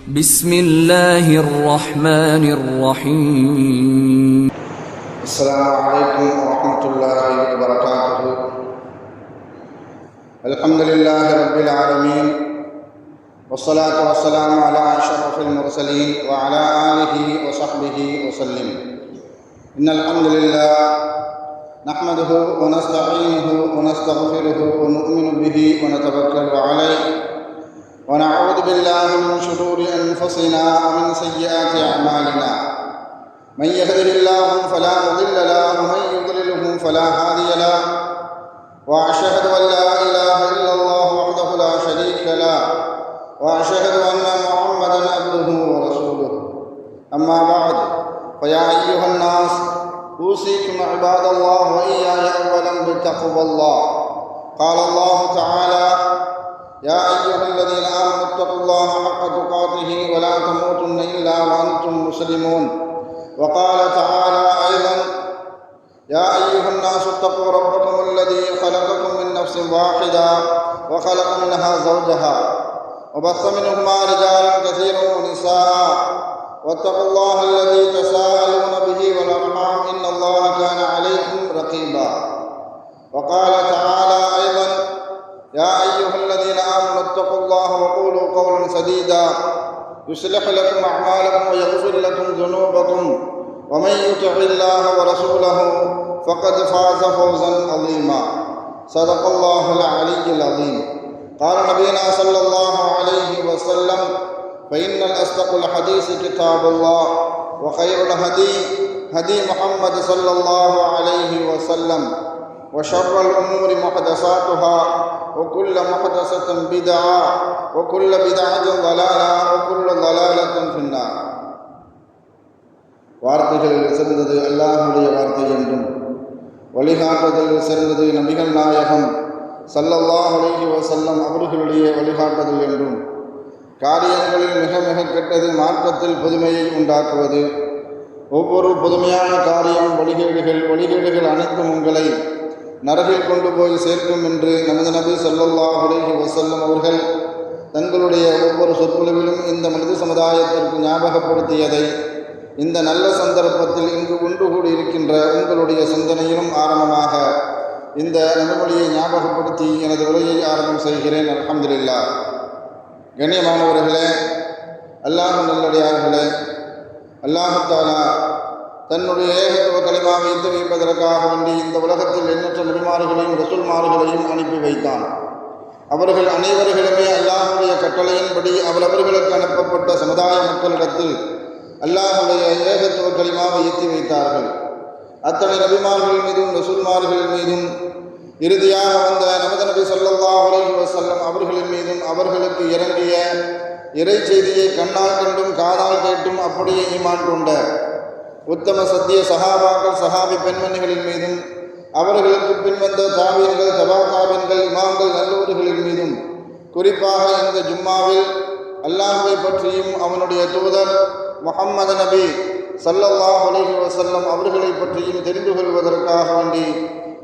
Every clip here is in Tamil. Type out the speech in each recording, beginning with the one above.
بسم الله الرحمن الرحيم. السلام عليكم ورحمة الله وبركاته. الحمد لله رب العالمين، والصلاة والسلام على أشرف المرسلين وعلى آله وصحبه وسلم. إن الحمد لله نحمده ونستعينه ونستغفره ونؤمن به ونتوكل عليه، ونعوذ بالله من شرور أنفسنا ومن سيئات أعمالنا. من يهده الله فلا مضل له ومن يضلله فلا هادي له، وأشهد أن لا إله إلا الله وحده لا شريك له، وأشهد أن محمدا عبده ورسوله. أما بعد، فيا أيها الناس أوصيكم عباد الله وإياي أولا بتقوى الله. قال الله تعالى: يا أيها الذين آمنوا اتقوا الله حق تقاته ولا تموتن إلا وأنتم مسلمون. وقال تعالى أيضا: يا أيها الناس اتقوا ربكم الذي خلقكم من نفس واحدة وخلق منها زوجها وبث منهما رجالا كثيرا ونساء، واتقوا الله الذي تساءلون به والأرحام إن الله كان عليكم رقيبا. وقال تعالى أيضا: يا أيها الذين آمنوا اتقوا الله وقولوا قولا سديدا يصلح لكم أعمالكم ويغفر لكم ذنوبكم، ومن يطع الله ورسوله فقد فاز فوزا عظيما. صدق الله العلي العظيم. قال نبينا صلى الله عليه وسلم: فإن الأصدق الحديث كتاب الله، وخير الهدي هدي محمد صلى الله عليه وسلم، وشر الأمور محدثاتها، وكل محدثة بدعة، وكل بدعة ضلالة، وكل ضلالة في النار. வார்த்தைகளில் சிறந்தது அல்லாஹ்வுடைய வார்த்தை என்றும், வழிகாட்டுதலில் சிறந்தது நபிகள் நாயகம் ஸல்லல்லாஹு அலைஹி வஸல்லம் அவர்களுடைய வழிகாட்டுதல் என்றும், காரியங்களில் மிக மிக கெட்டது மார்க்கத்தில் புதுமையை உண்டாக்குவது, ஒவ்வொரு புதுமையான காரியம் வழிகேடுகள் அனைத்தும் உங்களை நரகில் கொண்டு போய் சேர்க்கும் என்று நமது நபி ஸல்லல்லாஹு அலைஹி வஸல்லம் அவர்கள் தங்களுடைய ஒவ்வொரு சொற்பொழிவிலும் இந்த மனித சமுதாயத்திற்கு ஞாபகப்படுத்தியதை இந்த நல்ல சந்தர்ப்பத்தில் இங்கு ஒன்று கூடி இருக்கின்ற உங்களுடைய சிந்தனையிலும் ஆரம்பமாக இந்த நபிமொழியை ஞாபகப்படுத்தி எனது உரையை ஆரம்பம் செய்கிறேன். அல்ஹம்துலில்லாஹ். கண்ணியமானவர்களே, அல்லாஹ் நல்லடியார்களே, அல்லாஹ் தஆலா தன்னுடைய ஏகத்துவ கலிமாவை எத்தி வைப்பதற்காக வேண்டி இந்த உலகத்தில் எண்ணற்ற நபிமார்களையும் ரசூல்மார்களையும் அனுப்பி வைத்தான். அவர்கள் அனைவர்களுமே அல்லாஹுடைய கட்டளையின்படி அவரவர்களுக்கு அனுப்பப்பட்ட சமுதாய மக்களிடத்தில் அல்லாஹுடைய ஏகத்துவ கலிமாவை எத்தி வைத்தார்கள். அத்தனை நபிமார்கள் மீதும் ரசூல்மார்கள் மீதும் இறுதியாக வந்த நமது நபி ஸல்லல்லாஹு அலைஹி வஸல்லம் அவர்களின் மீதும் அவர்களுக்கு இறங்கிய இறை செய்தியை கண்ணால் கண்டும் காதால் கேட்டும் அப்படியே ஈமான் கொண்ட உத்தம சத்திய சஹாபாக்கள் சஹாபி பெண்மணிகளின் மீதும் அவர்களுக்கு பின்வந்த தாபீன்கள் தபா தாபீன்கள் இமாம்கள் நல்லூர்களின் மீதும் குறிப்பாக இந்த ஜும்மாவில் அல்லாஹ்வை பற்றியும் அவனுடைய தூதர் முஹம்மது நபி ஸல்லல்லாஹு அலைஹி வஸல்லம் அவர்களை பற்றியும் தெரிந்து கொள்வதற்காக வேண்டி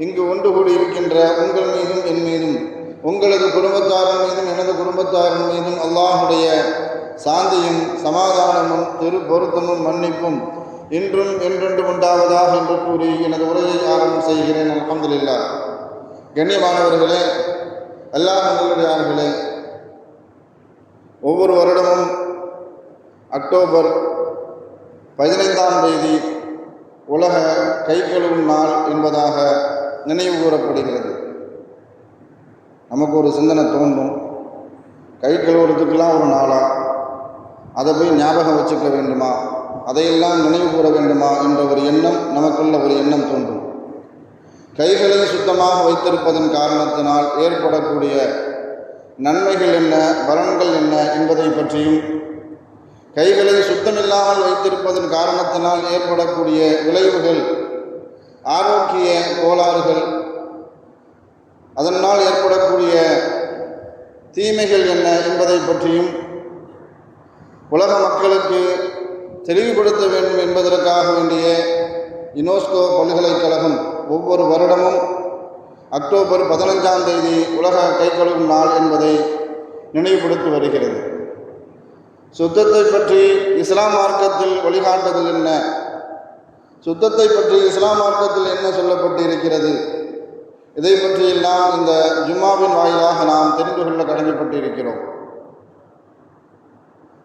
இங்கு ஒன்று கூடி இருக்கின்ற உங்கள் மீதும் என் மீதும் உங்களது குடும்பத்தாரின் மீதும் எனது குடும்பத்தாரின் மீதும் அல்லாஹுடைய சாந்தியும் சமாதானமும் பொருத்தமும் மன்னிப்பும் இன்றும் என்றென்றும் உண்டாவதாக என்று கூறி எனது உரையை ஆரம்பம் செய்கிறேன். அல்ஹம்துலில்லாஹ். கண்ணியமானவர்களே, அல்லாஹ் நல்லடியார்களே, ஒவ்வொரு வருடமும் அக்டோபர் 15ஆம் தேதி உலக கை கழுவும் நாள் என்பதாக நினைவு கூறப்படுகிறது. நமக்கு ஒரு சிந்தனை தோன்றும், கை கழுவுறதுக்கெல்லாம் ஒரு நாளா, அதை போய் ஞாபகம் வச்சுக்க வேண்டுமா, அதையெல்லாம் நினைவு கூற வேண்டுமா என்ற ஒரு எண்ணம் நமக்குள்ள ஒரு எண்ணம் தோன்றும். கைகளை சுத்தமாக வைத்திருப்பதன் காரணத்தினால் ஏற்படக்கூடிய நன்மைகள் என்ன, பலன்கள் என்ன என்பதை பற்றியும், கைகளை சுத்தமில்லாமல் வைத்திருப்பதன் காரணத்தினால் ஏற்படக்கூடிய விளைவுகள், ஆரோக்கிய கோளாறுகள், அதனால் ஏற்படக்கூடிய தீமைகள் என்ன என்பதை பற்றியும் உலக மக்களுக்கு தெளிவுபடுத்த வேண்டும் என்பதற்காக வேண்டிய யுனெஸ்கோ பல்கலைக்கழகம் ஒவ்வொரு வருடமும் அக்டோபர் 15ஆம் தேதி உலக கை கழுவும் நாள் என்பதை நினைவுபடுத்தி வருகிறது. சுத்தத்தை பற்றி இஸ்லாம் மார்க்கத்தில் வழிகாட்டுதல் என்ன? சுத்தத்தை பற்றி இஸ்லாம் மார்க்கத்தில் என்ன சொல்லப்பட்டு இருக்கிறது? இதை பற்றியெல்லாம் இந்த ஜும்மாவின் வாயிலாக நாம் தெரிந்து கொள்ள கடமைப்பட்டு இருக்கிறோம்.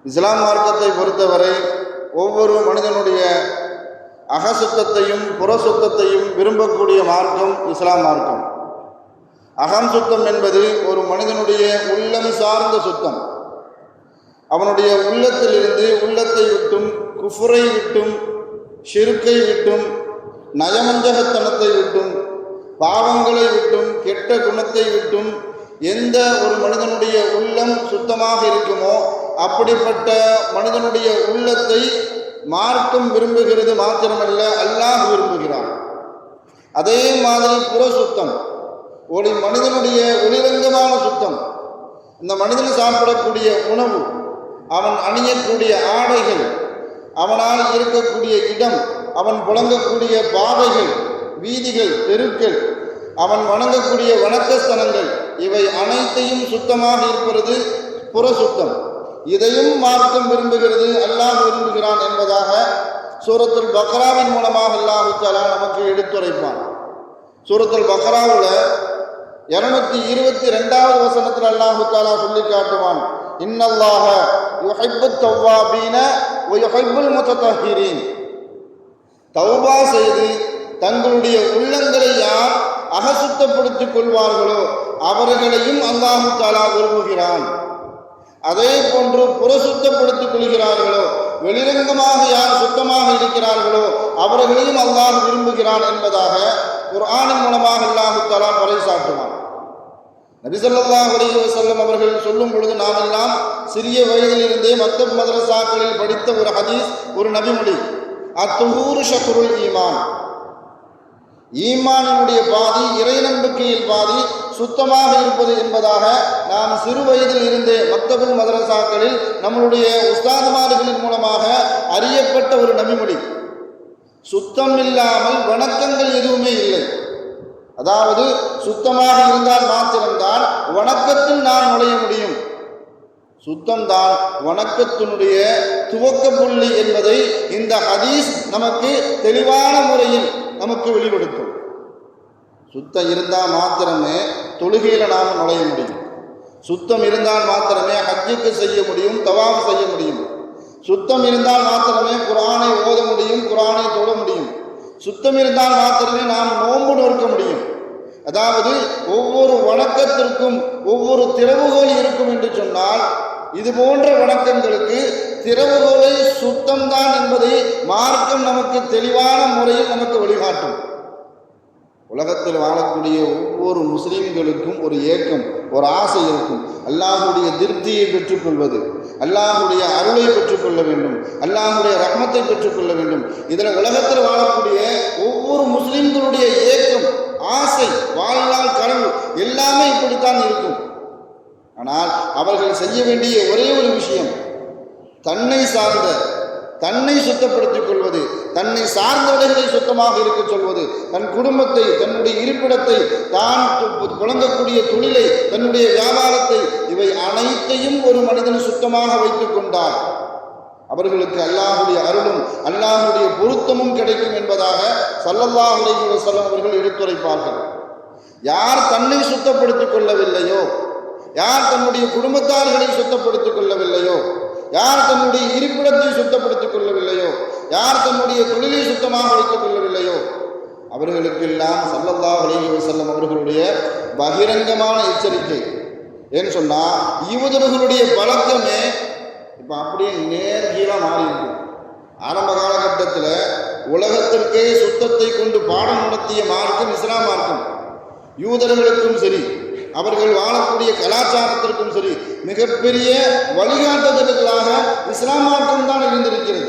இஸ்லாம் மார்க்கத்தை பொறுத்தவரை ஒவ்வொரு மனிதனுடைய அகசுத்தத்தையும் புற சுத்தத்தையும் விரும்பக்கூடிய மார்க்கம் இஸ்லாம் மார்க்கம். அகம் சுத்தம் என்பது ஒரு மனிதனுடைய உள்ளம் சார்ந்த சுத்தம். அவனுடைய உள்ளத்திலிருந்து உள்ளத்தை விட்டும், குஃப்ரை விட்டும், ஷிர்கை விட்டும், நயமஞ்சகத்தனத்தை விட்டும், பாவங்களை விட்டும், கெட்ட குணத்தை விட்டும் எந்த ஒரு மனிதனுடைய உள்ளம் சுத்தமாக இருக்குமோ அப்படிப்பட்ட மனிதனுடைய உள்ளத்தை மார்க்கம் விரும்புகிறது மாத்திரமல்ல, அல்லாஹ் விரும்புகிறான். அதே மாதிரி புற சுத்தம், ஒரு மனிதனுடைய வெளிரங்கமான சுத்தம், இந்த மனிதன் சாப்பிடக்கூடிய உணவு, அவன் அணியக்கூடிய ஆடைகள், அவனால் இருக்கக்கூடிய இடம், அவன் புழங்கக்கூடிய பாதைகள், வீதிகள், தெருக்கள், அவன் வணங்கக்கூடிய வணக்கஸ்தலங்கள், இவை அனைத்தையும் சுத்தமாக இருப்பது புற சுத்தம். இதையும் மார்க்கம் விரும்புகிறது, அல்லாஹ் விரும்புகிறான் என்பதாக சூரத்துல் பக்ராவின் மூலமாக அல்லாஹ் தஆலா நமக்கு எடுத்துரைப்பான். சூரத்துல் பக்ராவில் 222வது வசனத்தில் அல்லாஹ் தஆலா சொல்லி காட்டுவான், இன்னல்லாஹ யுஹிப்புத் தவ்வாபீன வ யுஹிப்புல் முத்ததஹிரீன். தௌபா செய்து தங்களுடைய உள்ளங்களை யார் அகசுத்தப்படுத்திக் கொள்வார்களோ அவர்களையும் அல்லாஹ் தஆலா விரும்புகிறான். அதே போன்று புறசுத்தப்படுத்திக் கொள்கிறார்களோ, வெளிரங்கமாக யார் சுத்தமாக இருக்கிறார்களோ அவர்களையும் அல்லாஹ் விரும்புகிறான் என்பதாக குர்ஆனின் மூலமாக அல்லாஹ் தஆலா பறைசாற்றுவான். நபி ஸல்லல்லாஹு அலைஹி வஸல்லம் அவர்கள் சொல்லும் பொழுது நாமெல்லாம் சிறிய வயதிலிருந்தே மக்தப் மதரசாக்களில் படித்த ஒரு ஹதீஸ், ஒரு நபிமொழி, அத்துஹூரு ஷத்ருல் ஈமான். ஈமானினுடைய பாதி, இறை நம்பிக்கையில் பாதி சுத்தமாக இருப்பது என்பதாக நாம் சிறு வயதில் இருந்தே மக்தபுல் மதரசாக்களில் நம்மளுடைய உஸ்தாதுமார்களின் மூலமாக அறியப்பட்ட ஒரு நபிமொழி. சுத்தம் இல்லாமல் வணக்கங்கள் எதுவுமே இல்லை. அதாவது சுத்தமாக இருந்தால் மாத்திரம்தான் வணக்கத்தில் நாம் நுழைய முடியும். சுத்தம்தான் வணக்கத்தினுடைய துவக்க புள்ளி என்பதை இந்த ஹதீஸ் நமக்கு தெளிவான முறையில் நமக்கு வெளிப்படுத்தும். சுத்தம் இருந்தால் மாத்திரமே தொழுகையில் நாம் நுழைய முடியும். சுத்தம் இருந்தால் மாத்திரமே ஹஜ்ஜுக்கு செய்ய முடியும், தவாஃப் செய்ய முடியும். சுத்தம் இருந்தால் மாத்திரமே குர்ஆனை ஓத முடியும், குர்ஆனை தொழ முடியும். சுத்தம் இருந்தால் மாத்திரமே நாம் நோன்பு நோக்க முடியும். அதாவது ஒவ்வொரு வணக்கத்திற்கும் ஒவ்வொரு திறவுகோல் இருக்கும் என்று சொன்னால், இது போன்ற வணக்கங்களுக்கு திறவுகோலை சுத்தம்தான் என்பதை மார்க்கம் நமக்கு தெளிவான முறையில் நமக்கு வழிகாட்டும். உலகத்தில் வாழக்கூடிய ஒவ்வொரு முஸ்லீம்களுக்கும் ஒரு ஏக்கம், ஒரு ஆசை இருக்கும். அல்லாஹுடைய திருப்தியை பெற்றுக்கொள்வது, அல்லாஹுடைய அருளை பெற்றுக்கொள்ள வேண்டும், அல்லாஹுடைய ரஹ்மத்தை பெற்றுக்கொள்ள வேண்டும். இதில் உலகத்தில் வாழக்கூடிய ஒவ்வொரு முஸ்லீம்களுடைய ஏக்கம், ஆசை, வாழ்நாள் கனவு எல்லாமே இப்படித்தான் இருக்கும். ஆனால் அவர்கள் செய்ய வேண்டிய ஒரே ஒரு விஷயம், தன்னை சார்ந்த, தன்னை சுத்தப்படுத்திக் கொள்வது, தன்னை சார்ந்தவர்களை சுத்தமாக இருக்க சொல்வது, தன் குடும்பத்தை, தன்னுடைய இருப்பிடத்தை, தான் புழங்கக்கூடிய தொழிலை, தன்னுடைய வியாபாரத்தை, இவை அனைத்தையும் ஒரு மனிதன் சுத்தமாக வைத்துக் கொண்டார் அவர்களுக்கு அல்லாஹுடைய அருளும் அல்லாஹுடைய பொருத்தமும் கிடைக்கும் என்பதாக ஸல்லல்லாஹு அலைஹி வஸல்லம் அவர்கள் எடுத்துரைப்பார்கள். யார் தன்னை சுத்தப்படுத்திக் கொள்ளவில்லையோ, யார் தன்னுடைய குடும்பத்தார்களை சுத்தப்படுத்திக் கொள்ளவில்லையோ, யார் தன்னுடைய இருப்பிடத்தை சுத்தப்படுத்திக் கொள்ளவில்லையோ, யார் தன்னுடைய தொழிலை சுத்தமாக வைத்துக் கொள்ளவில்லையோ அவர்களுக்கெல்லாம் ஸல்லல்லாஹு அலைஹி வஸல்லம் அவர்களுடைய பகிரங்கமான எச்சரிக்கை. ஏன்னு சொன்னால், யூதர்களுடைய பழக்கமே இப்போ அப்படியே நேர்கீழாக மாறி இருக்கு. ஆரம்ப காலகட்டத்தில் உலகத்திற்கே சுத்தத்தை கொண்டு பாடம் நடத்திய மார்க்கம் இஸ்லாம் மார்க்கம். யூதர்களுக்கும் சரி, அவர்கள் வாழக்கூடிய கலாச்சாரத்திற்கும் சரி, மிகப்பெரிய வழிகாட்டுதல்களாக இஸ்லாம் மார்க்கம் தான் இருந்திருக்கிறது.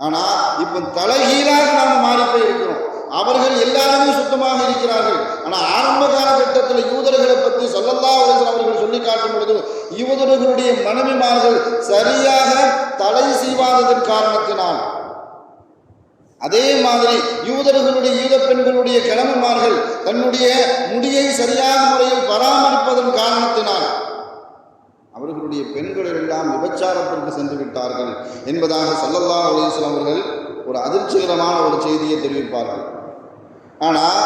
ஆனால் இப்போ தலைகீழாக நாம் மாறி போய் இருக்கிறோம். அவர்கள் எல்லாருமே சுத்தமாக இருக்கிறார்கள். ஆனால் ஆரம்ப காலகட்டத்தில் யூதர்களை பற்றி ஸல்லல்லாஹு அலைஹி வஸல்லம் அவர்கள் சொல்லி காட்டும் பொழுது, யூதர்களுடைய மனைவிமார்கள் சரியாக தலை சீவாததன் காரணத்தினால், அதே மாதிரி யூதர்களுடைய யூத பெண்களுடைய கிழமைமார்கள் தன்னுடைய முடியை சரியான முறையில் பராமரிப்பதன் காரணத்தினால் அவர்களுடைய பெண்கள் எல்லாம் விபச்சாரத்திற்கு சென்று விட்டார்கள் என்பதாக ஸல்லல்லாஹு அலைஹி வஸல்லம் அவர்கள் ஒரு அதிர்ச்சிகரமான ஒரு செய்தியை தெரிவிப்பார்கள். ஆனால்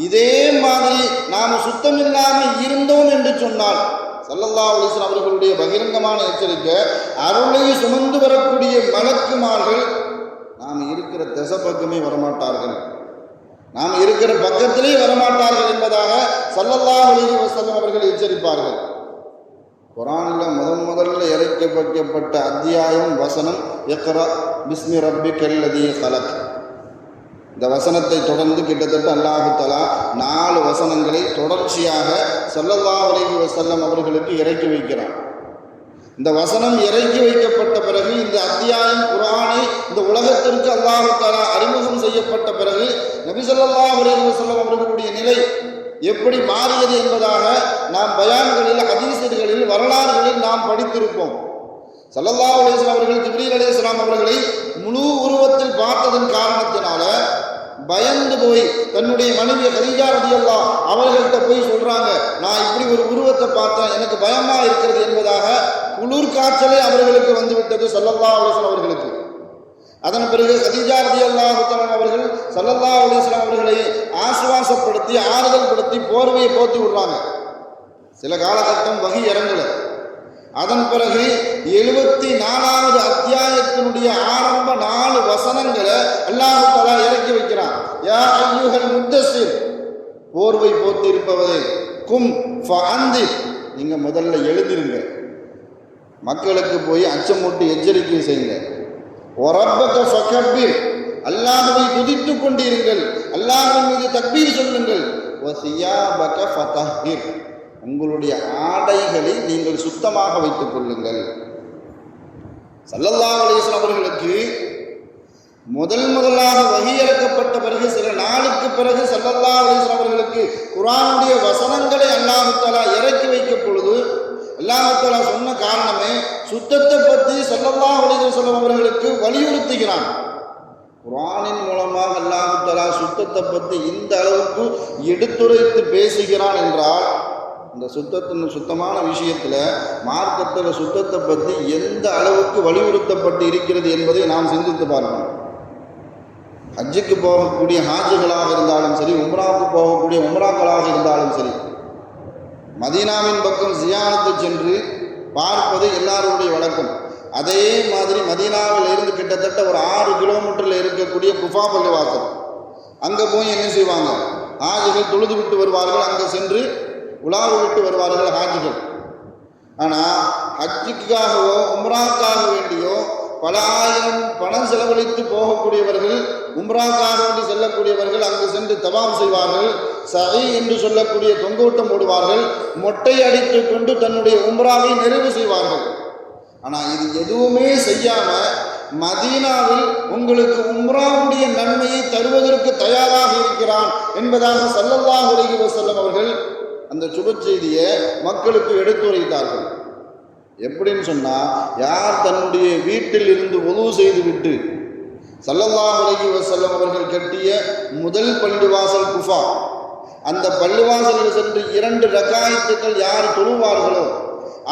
இதே மாதிரி நாம் சுத்தமில்லாமல் இருந்தோம் என்று சொன்னால் ஸல்லல்லாஹு அலைஹி வஸல்லம் அவர்களுடைய பகிரங்கமான எச்சரிக்கை, அருளை சுமந்து வரக்கூடிய மலக்குமார்கள் நாம் இருக்கிற திசை பக்கமே வரமாட்டார்கள், நாம் இருக்கிற பக்கத்திலே வரமாட்டார்கள் என்பதாக ஸல்லல்லாஹு அலைஹி வஸல்லம் அவர்கள் எச்சரிப்பார்கள். குர்ஆனில் முதல்ல இறக்கி வைக்கப்பட்ட அத்தியாயம் வசனம் இக்ரா பிஸ்மி ரப்பிக்கல் லதீ ஹலக். இந்த வசனத்தை தொடர்ந்து கிட்டத்தட்ட அல்லாஹ் தஆலா 4 வசனங்களை தொடர்ச்சியாக ஸல்லல்லாஹு அலைஹி வஸல்லம் அவர்களுக்கு இறக்கி வைக்கிறான். இந்த வசனம் இறக்கி வைக்கப்பட்ட பிறகு, இந்த அத்தியாயம் குர்ஆனை இந்த உலகத்திற்கு அல்லாஹ் தஆலா அறிமுகம் செய்யப்பட்ட பிறகு நபி ஸல்லல்லாஹு அலைஹி வஸல்லம் அவர்களுடைய நிலை எப்படி மாறியது என்பதாக நாம் பயான்களில், ஹதீஸ்களில், வரலாறுகளில் நாம் படித்திருப்போம். ஸல்லல்லாஹு அலைஹி வஸல்லம் அவர்கள் ஜிப்ரீல் அலைஹிஸ்ஸலாம் அவர்களை முழு உருவத்தில் பார்த்ததன் காரணத்தினால பயந்து போய் தன்னுடைய மனைவி கதீஜா ரலியல்லாஹு அவர்கள்ட்ட போய் சொல்றாங்க, நான் இப்படி ஒரு உருவத்தை பார்த்தேன், எனக்கு பயமா இருக்கிறது என்பதாக குளிர் காய்ச்சலே அவர்களுக்கு வந்துவிட்டது ஸல்லல்லாஹு அலைஹி வஸல்லம் அவர்களுக்கு. அதன் பிறகு கதீஜா ரலியல்லாஹு தஆலா அவர்கள் ஸல்லல்லாஹு அலைஹி வஸல்லம் அவர்களை ஆசுவாசப்படுத்தி ஆறுதல் படுத்தி போர்வையை போத்தி விடுறாங்க. சில காலகட்டம் வகி இறங்கல. அதன் பிறகு 74வது அத்தியாயத்தினுடைய ஆரம்ப 4 வசனங்களை அல்லாஹ் தஆலா இறக்கி வைக்கிறான். யா அய்யுஹல் முத்தஸிர், போர்வை போத்தி இருப்பவரே, கும் ஃபஅந்திர், நீங்க முதல்ல எழுந்திருங்க, மக்களுக்கு போய் அச்சமூட்டி எச்சரிக்கை செய்யுங்க. ஒரப்பக ஃபகப்பிர், அல்லாஹ்வை துதித்து கொண்டிருங்கள், அல்லாஹ்வின் மீது தக்பீர் சொல்லுங்கள். வசியாபக ஃபதஹிர், உங்களுடைய ஆடைகளை நீங்கள் சுத்தமாக வைத்துக் கொள்ளுங்கள். ஸல்லல்லாஹு அலைஹி வஸல்லம் அவர்களுக்கு முதலாக வஹி இறக்கப்பட்ட பிறகு சில நாளுக்கு பிறகு ஸல்லல்லாஹு அலைஹி வஸல்லம் அவர்களுக்கு குர்ஆனுடைய வசனங்களை அல்லாஹ் தஆலா இறக்கி வைக்கும் பொழுது அல்லாஹ் தஆலா சொன்ன காரணமே சுத்தத்தை பற்றி ஸல்லல்லாஹு அலைஹி வஸல்லம் அவர்களுக்கு வலியுறுத்துகிறான். குர்ஆனின் மூலமாக அல்லாஹ் தஆலா சுத்தத்தை பற்றி இந்த அளவுக்கு எடுத்துரைத்து பேசுகிறான் என்றால், இந்த சுத்தமான விஷயத்தில் மார்க்கத்தில் சுத்தத்தை பற்றி எந்த அளவுக்கு வலியுறுத்தப்பட்டு இருக்கிறது என்பதை நாம் சிந்தித்து பார்க்கணும். ஹஜ்ஜுக்கு போகக்கூடிய ஹாஜிகளாக இருந்தாலும் சரி, உம்ராவுக்கு போகக்கூடிய உம்ராக்களாக இருந்தாலும் சரி, மதீனாவின் பக்கம் ஜியாரத்து சென்று பார்ப்பது எல்லாருடைய வழக்கம். அதே மாதிரி மதீனாவில் இருந்து கிட்டத்தட்ட ஒரு 6 கிலோமீட்டரில் இருக்கக்கூடிய குஃபா பள்ளிவாசல், அங்கே போய் என்ன செய்வாங்க, ஹாஜிகள் தொழுது விட்டு வருவார்கள், அங்கே சென்று உலாவு விட்டு வருவார்கள் ஹாஜிகள். ஆனால் ஹஜ்ஜுக்காகவோ உம்ராக்காக வேண்டியோ பல ஆயிரம் பணம் செலவழித்து போகக்கூடியவர்கள், உம்ராக்காக வேண்டி செல்லக்கூடியவர்கள் அங்கு சென்று தவாம் செய்வார்கள், சஹி என்று சொல்லக்கூடிய தொங்கோட்டம் போடுவார்கள், மொட்டை அடித்து கொண்டு தன்னுடைய உம்ராவை நிறைவு செய்வார்கள். ஆனால் இது எதுவுமே செய்யாமல் மதீனாவில் உங்களுக்கு உம்ராவுடைய நன்மையை தருவதற்கு தயாராக இருக்கிறான் என்பதாக ஸல்லல்லாஹு அலைஹி வஸல்லம் அவர்கள் அந்த சுப செய்தியை மக்களுக்கு எடுத்துரைத்தார்கள். எப்படின்னு சொன்னால், யார் தன்னுடைய வீட்டில் இருந்து வுது செய்துவிட்டு ஸல்லல்லாஹு அலைஹி வஸல்லம் அவர்கள் கட்டிய முதல் பள்ளிவாசல் குஃபா, அந்த பள்ளிவாசலில் சென்று 2 ரக்காயத்துக்கள் யார் தொழுவார்களோ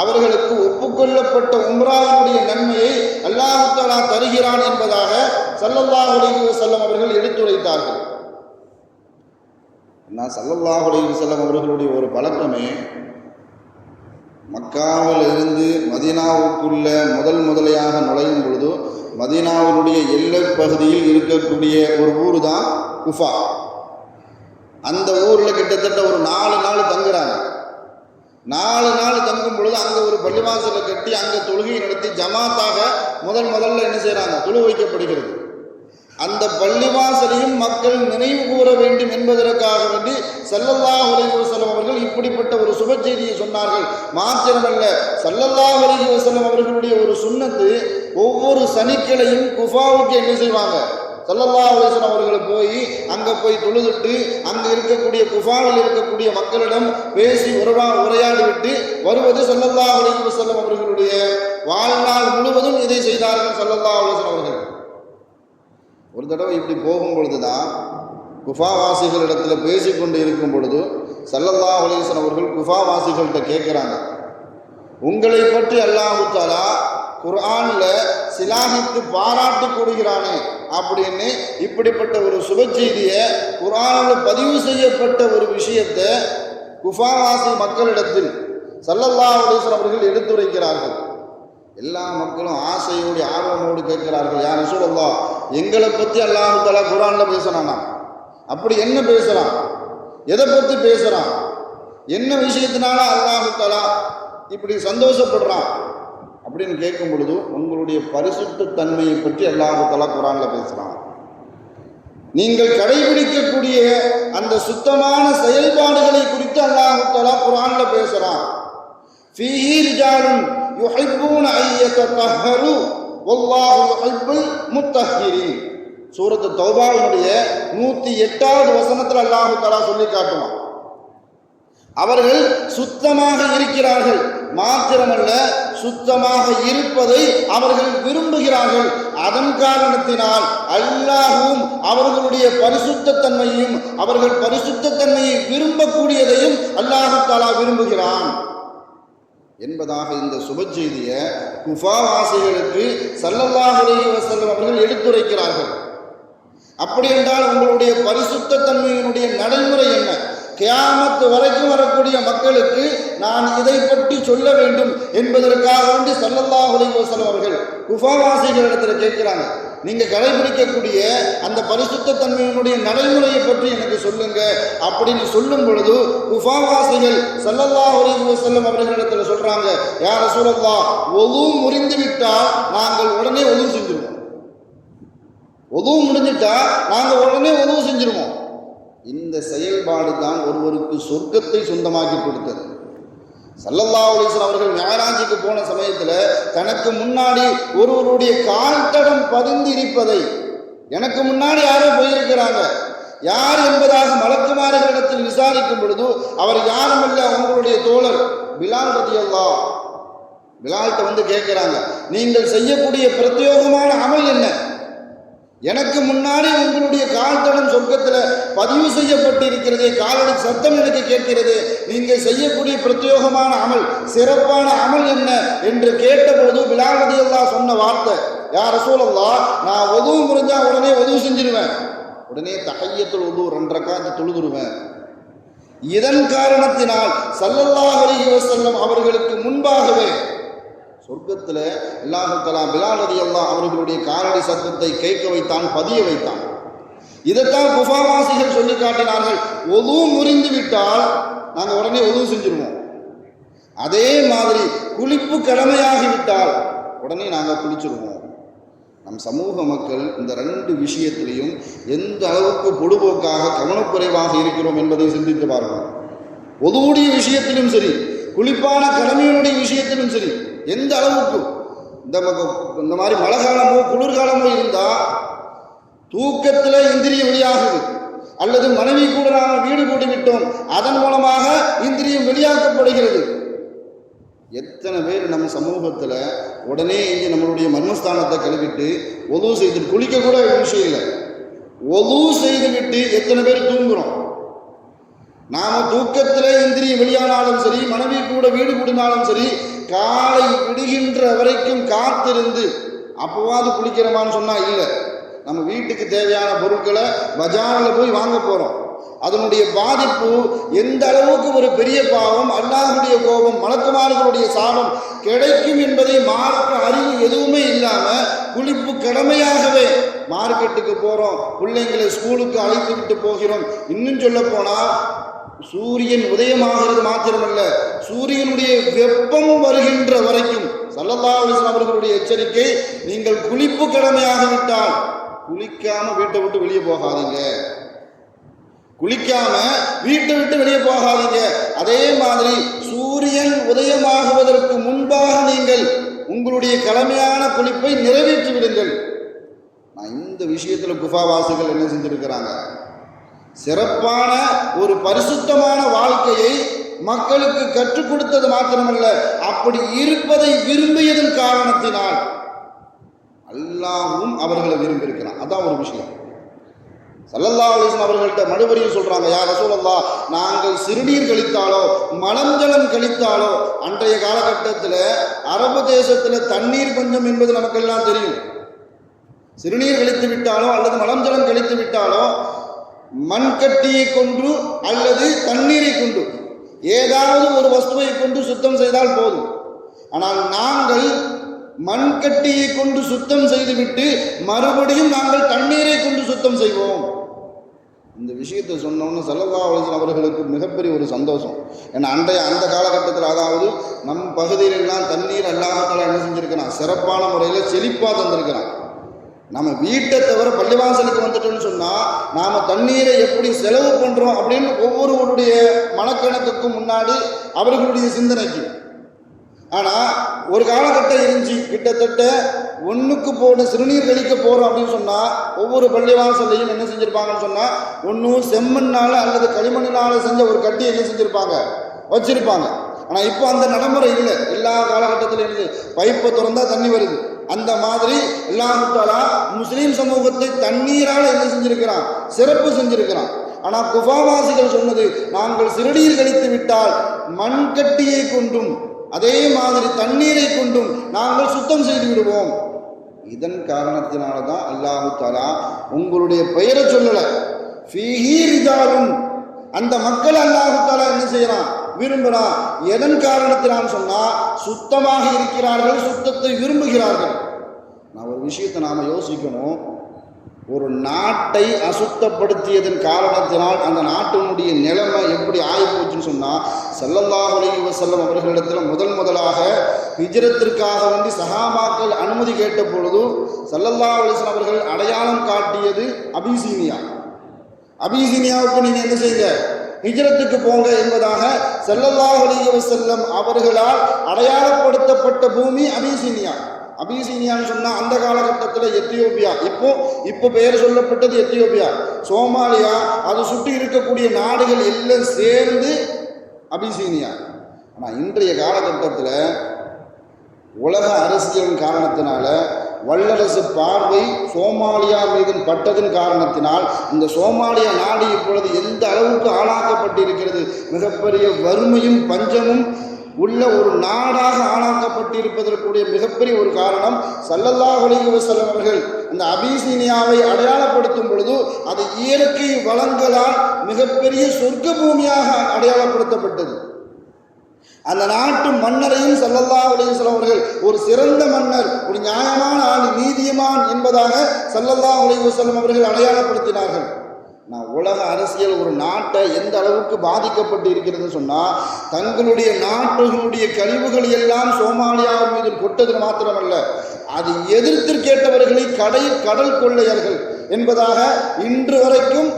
அவர்களுக்கு ஒப்புக்கொள்ளப்பட்ட உம்ராவுடைய நன்மையை அல்லாஹ் தஆலா தருகிறான் என்பதாக ஸல்லல்லாஹு அலைஹி வஸல்லம் அவர்கள் எடுத்துரைத்தார்கள். நான் ஸல்லல்லாஹு அலைஹி வஸல்லம் அவர்களுடைய ஒரு பழக்கமே, மக்காவில் இருந்து மதீனாவுக்குள்ள முதலையாக நுழையும் பொழுது மதீனாவினுடைய எல்லை பகுதியில் இருக்கக்கூடிய ஒரு ஊர் தான் குஃபா. அந்த ஊரில் கிட்டத்தட்ட ஒரு 4 நாள் தங்குறாங்க. 4 நாள் தங்கும் பொழுது அங்கே ஒரு பள்ளிவாசலை கட்டி அங்கே தொழுகை நடத்தி ஜமாத்தாக முதல்ல என்ன செய்கிறாங்க, தொழு வைக்கப்படுகிறது. அந்த பள்ளிவாசலையும் மக்கள் நினைவு கூற வேண்டும் என்பதற்காக வேண்டி ஸல்லல்லாஹு அலைஹி வஸல்லம் அவர்கள் இப்படிப்பட்ட ஒரு சுப செய்தியை சொன்னார்கள். மாத்திரமல்ல, ஸல்லல்லாஹு அலைஹி வஸல்லம் அவர்களுடைய ஒரு சுன்னத்து, ஒவ்வொரு சனிக்கிழையும் குஃபாவுக்கு என்ன செய்வாங்க, ஸல்லல்லாஹு அலைஹி வஸல்லம் அவர்கள் போய் அங்கே போய் தொழுதுட்டு அங்கே இருக்கக்கூடிய குஃபாவில் இருக்கக்கூடிய மக்களிடம் பேசி உரையாடி விட்டு வருவது ஸல்லல்லாஹு அலைஹி வஸல்லம் அவர்களுடைய வாழ்நாள் முழுவதும் இதை செய்தார்கள் ஸல்லல்லாஹு அலைஹி வஸல்லம் அவர்கள். ஒரு தடவை இப்படி போகும் பொழுது தான் குஃபாவாசிகளிடத்தில் பேசிக்கொண்டு இருக்கும் பொழுது ஸல்லல்லாஹு அலைஹி வஸல்லம் அவர்கள் குஃபாவாசிகள்கிட்ட கேட்குறாங்க, உங்களை பற்றி அல்லாஹு தஆலா குர்ஆன்ல சிலாகித்து பாராட்டு கூறுகிறானே அப்படின்னு இப்படிப்பட்ட ஒரு சுப செய்தியை குர்ஆனில் பதிவு செய்யப்பட்ட ஒரு விஷயத்தை குஃபாவாசி மக்களிடத்தில் ஸல்லல்லாஹு அலைஹி வஸல்லம் அவர்கள் எடுத்துரைக்கிறார்கள். எல்லா மக்களும் ஆசையோடு ஆர்வமோடு கேட்கிறார்கள், யா ரசூலல்லாஹ், எங்களை பற்றி அல்லாஹ் தஆலா குர்ஆன்ல பேசுறானா? அப்படி என்ன பேசுறான்? எதை பற்றி பேசுறான்? என்ன விஷயத்தினால அல்லாஹ் தஆலா இப்படி சந்தோஷப்படுறான் அப்படின்னு கேட்கும் பொழுது உங்களுடைய பரிசுத்த தன்மையை பற்றி அல்லாஹ் தஆலா குர்ஆன்ல பேசுறான். நீங்கள் கடைபிடிக்கக்கூடிய அந்த சுத்தமான செயல்பாடுகளை குறித்து அல்லாஹ் தஆலா குர்ஆன்ல பேசுறான். ஃபீஹி ரிஜாலுன் யுஹிப்பூன அன் யததஹரு வல்லாஹு யுஹிப்புல் முத்தஹ்ஹிரீன். சூரத்து தௌபாவுடைய 108வது வசனத்தில் அல்லாஹ் தஆலா சொல்லி காட்டுவான், அவர்கள் சுத்தமாக இருக்கிறார்கள், மாத்திரமல்ல சுத்தமாக இருப்பதை அவர்கள் விரும்புகிறார்கள். அதன் காரணத்தினால் அல்லாஹ்வும் அவர்களுடைய பரிசுத்த தன்மையும் அவர்கள் பரிசுத்த தன்மையை விரும்பக்கூடியதையும் அல்லாஹ் தஆலா விரும்புகிறான் என்பதாக இந்த சுப செய்தியை குஃபாவாசிகளுக்கு ஸல்லல்லாஹு அலைஹி வஸல்லம் அவர்கள் எடுத்துரைக்கிறார்கள். அப்படி என்றால் உங்களுடைய பரிசுத்த தன்மையினுடைய நடைமுறை என்ன? கியாமத் வரைக்கும் வரக்கூடிய மக்களுக்கு நான் இதை பற்றி சொல்ல வேண்டும் என்பதற்காக வேண்டி ஸல்லல்லாஹு அலைஹி வஸல்லம் அவர்கள் குஃபாவாசிகளிடத்தில் கேட்கிறாங்க, நீங்க கடைபிடிக்கக்கூடிய அந்த பரிசுத்த தன்மையினுடைய நடைமுறையை பற்றி எனக்கு சொல்லுங்க அப்படின்னு சொல்லும் பொழுது குஃபாவாசிகள் ஸல்லல்லாஹு அலைஹி வஸல்லம் அவர்களிடத்தில் சொல்றாங்க, யா ரசூலல்லாஹ், ஒது முறிந்து விட்டால் நாங்கள் உடனே ஒது செஞ்சிருவோம். ஒது முடிஞ்சிட்டா நாங்கள் உடனே ஒது செஞ்சிருவோம். இந்த செயல்பாடு தான் ஒருவருக்கு சொர்க்கத்தை சொந்தமாக்கி கொடுத்தது. ஸல்லல்லாஹு அலைஹி வஸல்லம் அவர்கள் மிஅராஜுக்கு போன சமயத்தில் தனக்கு முன்னாடி ஒருவருடைய கால் தடம் பதிந்து இருப்பதை, எனக்கு முன்னாடி யாரோ போயிருக்கிறாங்க, யார் என்பதாக மலக்குமார்களிடத்தில் விசாரிக்கும் பொழுது அவர் யாருமல்ல, உங்களுடைய தோழர் பிலால் ரலியல்லாஹு அன்ஹு. பிலால்கிட்ட வந்து கேட்கிறாங்க, நீங்கள் செய்யக்கூடிய பிரத்யோகமான அமல் என்ன? எனக்கு முன்னாடி உங்களுடைய கால் தடம் சொர்க்கத்தில் பதிவு செய்யப்பட்டிருக்கிறது, காலடி சத்தம் எனக்கு கேட்கிறது, நீங்கள் செய்யக்கூடிய பிரத்யோகமான அமல், சிறப்பான அமல் என்ன என்று கேட்டபொழுது பிலால் ரலியல்லாஹு சொன்ன வார்த்தை, யா ரசூலல்லாஹ், நான் ஒது முறிஞ்சா உடனே ஒது செஞ்சிருவேன், உடனே தஹிய்யத்துல் உது 2 ரக்காத் தொழுதுருவேன். இதன் காரணத்தினால் ஸல்லல்லாஹு அலைஹி வஸல்லம் அவர்களுக்கு முன்பாகவே சொர்க்கத்தில் அல்லாஹ் தஆலா பிலால் ரலியல்லாஹு அவர்களுடைய காலடி சத்தத்தை கேட்க வைத்தான், பதிய வைத்தான். இதைத்தான் குஃபாவாசிகள் சொல்லி காட்டினார்கள், ஒது முறிந்து விட்டால் நாங்கள் உடனே ஒது செஞ்சிருவோம். அதே மாதிரி குளிப்பு கடமையாகிவிட்டால் உடனே நாங்கள் குளிச்சிருவோம். நம் சமூக மக்கள் இந்த 2 விஷயத்திலையும் எந்த அளவுக்கு பொடுபோக்காக கவனக்குறைவாக இருக்கிறோம் என்பதை சிந்தித்து பாருங்கள். ஒதுவுடைய விஷயத்திலும் சரி, குளிப்பான கடமையினுடைய விஷயத்திலும் சரி, எந்த அளவுக்கு இந்த மாதிரி மழை காலமோ குளிர்காலமோ இருந்தால் தூக்கத்தில் இந்திரியம் வெளியாகுது, அல்லது மனைவி கூட நாம் வீடு கூட்டி விட்டோம், அதன் மூலமாக இந்திரியம் வெளியாக்கப்படுகிறது. எத்தனை பேர் நம்ம சமூகத்தில் உடனே இங்கே நம்மளுடைய மர்மஸ்தானத்தை கழுவிட்டு ஒது செய்துட்டு குளிக்க கூட விஷயம் இல்லை, ஒது செய்துவிட்டு எத்தனை பேர் தூங்குறோம்? நாம் தூக்கத்தில் இந்திரியம் வெளியானாலும் சரி, மனைவி கூட வீடு கூடினாலும் சரி, காலை விடுகின்ற வரைக்கும் காத்திருந்து அப்போவாது குளிக்கிறோமான்னு சொன்னால் இல்லை. நம்ம வீட்டுக்கு தேவையான பொருட்களை பஜாரில் போய் வாங்க போகிறோம், அதனுடைய பாதிப்பு எந்த அளவுக்கு ஒரு பெரிய பாவம், அல்லாஹ்வுடைய கோபம், மலக்குமார்களுடைய சாபம் கிடைக்கும் என்பதை மார்க்க அறிவு எதுவுமே இல்லாமல் குளிப்பு கடமையாகவே மார்க்கெட்டுக்கு போகிறோம், பிள்ளைங்களை ஸ்கூலுக்கு அழைத்து விட்டு போகிறோம். இன்னும் சொல்ல போனால் சூரியன் உதயமாகிறது மாத்திரமல்ல, சூரியனுடைய வெப்பம் வருகின்ற வரைக்கும் ஸல்லல்லாஹு அலைஹி வஸல்லம் அவர்களுடைய எச்சரிக்கை, நீங்கள் குளிப்பு கடமையாகிவிட்டால் குளிக்காம வீட்டை விட்டு வெளியே போகாதீங்க, குளிக்காம வீட்டை விட்டு வெளியே போகாதீங்க. அதே மாதிரி சூரியன் உதயமாகுவதற்கு முன்பாக நீங்கள் உங்களுடைய கடமையான குளிப்பை நிறைவேற்றி விடுங்கள். நான் இந்த விஷயத்தில் குஃபாவாசிகள் என்ன செஞ்சிருக்கிறாங்க, சிறப்பான ஒரு பரிசுத்தமான வாழ்க்கையை மக்களுக்கு கற்றுக் கொடுத்தது மாத்திரமல்ல, அப்படி இருப்பதை விரும்பியதன் காரணத்தினால் அல்லாஹ்வும் அவர்களை விரும்பியிருக்கிறான். அதான் ஒரு விஷயம். ஸல்லல்லாஹு அலைஹி வஸல்லம் அவர்கள்ட்ட மறுபடியும் சொல்றாங்க, யா ரசூலல்லாஹ், நாங்கள் சிறுநீர் கழித்தாலோ மலஞ்சலம் கழித்தாலோ, அன்றைய காலகட்டத்தில் அரபு தேசத்தில் தண்ணீர் பஞ்சம் என்பது நமக்கெல்லாம் தெரியும். சிறுநீர் கழித்து விட்டாலோ அல்லது மலஞ்சலம் கழித்து விட்டாலோ மண்கட்டியை கொண்டு அல்லது தண்ணீரை கொண்டு ஏதாவது ஒரு வஸ்துவை கொண்டு சுத்தம் செய்தால் போதும். ஆனால் நாங்கள் மண்கட்டியை கொண்டு சுத்தம் செய்துவிட்டு மறுபடியும் நாங்கள் தண்ணீரை கொண்டு சுத்தம் செய்வோம். இந்த விஷயத்தை சொன்னோன்னு ஸல்லல்லாஹு அலைஹி வஸல்லம் அவர்களுக்கு மிகப்பெரிய ஒரு சந்தோஷம். ஏன்னா அந்த காலகட்டத்தில், அதாவது நம் பகுதியிலெல்லாம் தண்ணீர் அல்லாஹ் தஆலா என்ன செஞ்சிருக்கிறான், சிறப்பான முறையில் செழிப்பாக தந்திருக்கிறான். நம்ம வீட்டை தவிர பள்ளிவாசலுக்கு வந்துட்டோம்னு சொன்னால் நாம் தண்ணீரை எப்படி செலவு பண்ணுறோம் அப்படின்னு ஒவ்வொருவருடைய மனக்கணக்குக்கும் முன்னாடி அவர்களுடைய சிந்தனைக்கு. ஆனால் ஒரு காலகட்டம் இருந்துச்சு, கிட்டத்தட்ட ஒன்றுக்கு போன சிறுநீர் கழிக்க போகிறோம் அப்படின்னு சொன்னால் ஒவ்வொரு பள்ளிவாசல்லையும் என்ன செஞ்சுருப்பாங்கன்னு சொன்னால் ஒன்றும் செம்மண்ணால் அல்லது களிமண்ணினால் செஞ்ச ஒரு கட்டி என்ன செஞ்சுருப்பாங்க, வச்சுருப்பாங்க. ஆனால் இப்போ அந்த நடைமுறை இல்லை. எல்லா காலகட்டத்திலும் என்னது, பைப்பை திறந்தா தண்ணி வருது. அந்த மாதிரி அல்லாஹ் தஆலா முஸ்லீம் சமூகத்தை தண்ணீரால் என்ன செஞ்சிருக்கிறான், சிறப்பு செஞ்சிருக்கிறான். ஆனால் குஃபாவாசிகள் சொன்னது, நாங்கள் சிறுநீர் கழித்து விட்டால் மண்கட்டியை கொண்டும் அதே மாதிரி தண்ணீரை கொண்டும் நாங்கள் சுத்தம் செய்து விடுவோம். இதன் காரணத்தினால தான் அல்லாஹ் தஆலா உங்களுடைய பெயரை சொல்லலை, ஃபீஹி ரிஜாலுன், அந்த மக்கள் அல்லாஹ் தஆலா என்ன செய்யறான், விரும்புகிறான். எதன் காரணத்தினால் சொன்னால் சுத்தமாக இருக்கிறார்கள், சுத்தத்தை விரும்புகிறார்கள். நான் ஒரு விஷயத்தை நாம் யோசிக்கணும். ஒரு நாட்டை அசுத்தப்படுத்தியதன் காரணத்தினால் அந்த நாட்டினுடைய நிலைமை எப்படி ஆகிப்போச்சுன்னு சொன்னால், ஸல்லல்லாஹு அலைஹி வஸல்லம் அவர்களிடத்தில் முதலாக ஹிஜ்ரத்திற்காக வேண்டி சஹாபாக்கள் அனுமதி கேட்ட பொழுது ஸல்லல்லாஹு அலைஹி வஸல்லம் அவர்கள் அடையாளம் காட்டியது அபிசீனியா. அபிசீனியாவுக்கு நீங்கள் என்ன செய்யுங்க, ஹிஜ்ரத்துக்கு போங்க என்பதாக ஸல்லல்லாஹு அலைஹி வஸல்லம் அவர்களால் அடையாளப்படுத்தப்பட்ட பூமி அபிசீனியா. அபிசீனியான்னு சொன்னால் அந்த காலகட்டத்தில் எத்தியோப்பியா, இப்போ பெயர் சொல்லப்பட்டது எத்தியோப்பியா, சோமாலியா, அதை சுற்றி இருக்கக்கூடிய நாடுகள் எல்லாம் சேர்ந்து அபிசீனியா. ஆனால் இன்றைய காலகட்டத்தில் உலக அரசியலின் காரணத்தினால வல்லரசு பார்வை சோமாலியா மீது பட்டதன் காரணத்தினால் இந்த சோமாலியா நாடு இப்பொழுது எந்த அளவுக்கு ஆளாக்கப்பட்டிருக்கிறது, மிகப்பெரிய வறுமையும் பஞ்சமும் உள்ள ஒரு நாடாக ஆளாக்கப்பட்டிருப்பதற்குரிய மிகப்பெரிய ஒரு காரணம் ஸல்லல்லாஹு அலைஹி வஸல்லம் அவர்கள் அந்த அபிசீனியாவை அடையாளப்படுத்தும் பொழுது அது இயற்கை வளங்களால் மிகப்பெரிய சொர்க்க பூமியாக அடையாளப்படுத்தப்பட்டது. அந்த நாட்டு மன்னரையும் ஸல்லல்லாஹு அலைஹி வஸல்லம் அவர்கள் ஒரு சிறந்த மன்னர், ஒரு நியாயமான ஆள், நீதிமான் என்பதாக ஸல்லல்லாஹு அலைஹி வஸல்லம் அவர்கள் அடையாளப்படுத்தினார்கள். நான் உலக அரசியல் ஒரு நாட்டை எந்த அளவுக்கு பாதிக்கப்பட்டு இருக்கிறது சொன்னால், தங்களுடைய நாட்டுகளுடைய கழிவுகள் எல்லாம் சோமாலியா மீது கொட்டது மாத்திரமல்ல, அது எதிர்த்து கேட்டவர்களை கடல் கொள்ளையர்கள் என்பதாக இன்று வரைக்கும்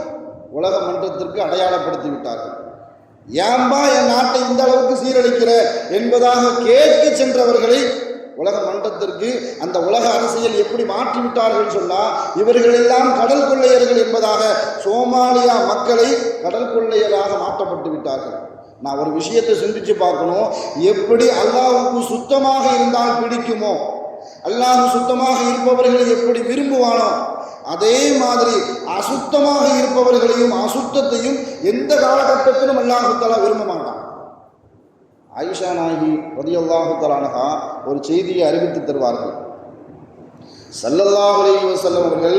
உலக மன்றத்திற்கு அடையாளப்படுத்தி விட்டார்கள். ஏன்பா என் நாட்டை இந்த அளவுக்கு சீரழிக்கிற என்பதாக கேட்க சென்றவர்களை உலக மன்றத்திற்கு அந்த உலக அரசியல் எப்படி மாற்றிவிட்டார்கள் சொன்னால், இவர்கள் எல்லாம் கடல் கொள்ளையர்கள் என்பதாக சோமாலியா மக்களை கடல் கொள்ளையராக மாற்றப்பட்டு விட்டார்கள். நான் ஒரு விஷயத்தை சிந்திச்சு பார்க்கணும். எப்படி அல்லாஹ்வுக்கு சுத்தமாக இருந்தால் பிடிக்குமோ, அல்லாஹ் சுத்தமாக இருப்பவர்களை எப்படி விரும்புவானோ, அதே மாதிரி அசுத்தமாக இருப்பவர்களையும் அசுத்தத்தையும் எந்த காலகட்டத்திலும் அல்லாஹ் தஆலா விரும்ப மாட்டான். ஆயிஷா நாயகி ரலியல்லாஹு தஆலா அன்ஹா ஒரு செய்தியை அறிவித்து தருவார்கள். ஸல்லல்லாஹு அலைஹி வஸல்லம் அவர்கள்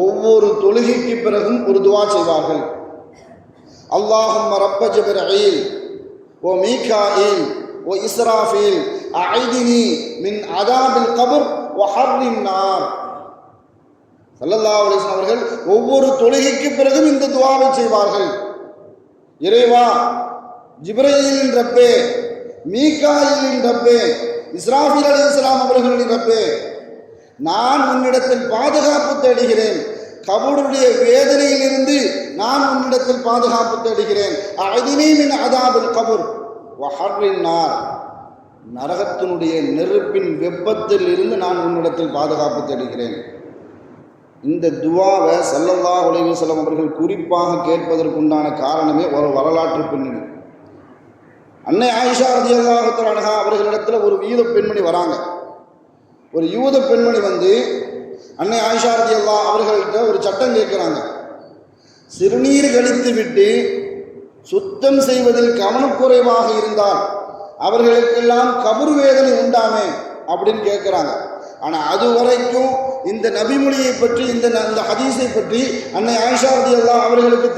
ஒவ்வொரு தொழுகைக்கு பிறகும் ஒரு துஆ செய்வார்கள். அல்லாஹும்ம ரப்ப ஜிப்ரீல் வ மீகாயில் வ இஸ்ராஃபீல் அஇதினி மின் அதாபில் கப்ர் வ ஹர்ரின் நார். ஸல்லல்லாஹு அலைஹி வஸல்லம் அவர்கள் ஒவ்வொரு தொழுகைக்கு பிறகும் இந்த துஆவை செய்வார்கள். இறைவா, ஜிப்ரீலின் ரப்பே, மீகாயிலின் ரப்பே, இஸ்ராஃபீல் அலைஹிஸ்ஸலாம் அவர்களின் ரப்பே, நான் உன்னிடத்தில் பாதுகாப்பு தேடுகிறேன். கபருடைய வேதனையிலிருந்து நான் உன்னிடத்தில் பாதுகாப்பு தேடுகிறேன். அஇதினி மின் அதாபில் கப்ர் வ ஹர்ரின் நார், நரகத்தினுடைய நெருப்பின் வெப்பத்தில் இருந்து நான் உன்னிடத்தில் பாதுகாப்பு தேடுகிறேன். இந்த துஆவை ஸல்லல்லாஹு அலைஹி வஸல்லம் அவர்கள் குறிப்பாக கேட்பதற்குண்டான காரணமே ஒரு வரலாற்று பின்னணி. அன்னை ஆயிஷா ரலியல்லாஹு தஆலா அன்ஹா அவர்களிடத்தில் ஒரு யூத பெண்மணி வராங்க. ஒரு யூத பெண்மணி வந்து அன்னை ஆயிஷா ரலியல்லாஹு அவர்கள்ட்ட ஒரு சட்டம் கேட்குறாங்க. சிறுநீர் கழித்து விட்டு சுத்தம் செய்வதில் கவனக்குறைவாக இருந்தால் அவர்களுக்கெல்லாம் கபர் வேதனை உண்டாமே அப்படின்னு கேட்குறாங்க. ஆனால் அது வரைக்கும் இந்த நபிமொழியை பற்றி இந்த ஹதீஸை பற்றி அன்னை ஆயிஷா ரலியல்லாஹு அவர்களுக்கு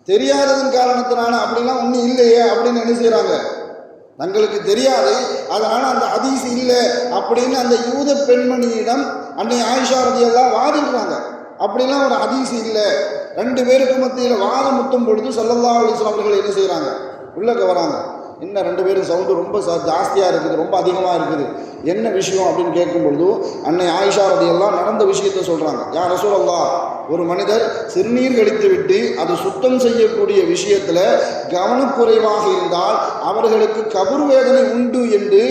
தெரியாததன் காரணத்தினால அப்படிலாம் ஒன்றும் இல்லையே அப்படின்னு என்ன செய்கிறாங்க, தங்களுக்கு தெரியாது, அதனால் அந்த ஹதீஸ் இல்லை அப்படின்னு அந்த யூத பெண்மணியிடம் அன்னை ஆயிஷா ரலியல்லாஹு வாதிடுறாங்க. அப்படிலாம் ஒரு ஹதீஸ் இல்லை. ரெண்டு பேருக்கு மத்தியில் வாதம் முட்டும் பொழுது ஸல்லல்லாஹு அலைஹி வஸல்லம் அவர்கள் என்ன செய்கிறாங்க, உள்ளே வராங்க. என்ன ரெண்டு பேரும் சவுண்டு ரொம்ப ஜாஸ்தியாக இருக்குது, ரொம்ப அதிகமாக இருக்குது, என்ன விஷயம் அப்படின்னு கேட்கும் பொழுது அன்னை ஆயிஷா ரலியல்லாஹு நடந்த விஷயத்தை சொல்கிறாங்க. யா ரசூலல்லாஹ், ஒரு மனிதர் சிறுநீர் கழித்து விட்டு அது சுத்தம் செய்யக்கூடிய விஷயத்தில் கவனக்குறைவாக இருந்தால் அவர்களுக்கு கபர் வேதனை உண்டு என்று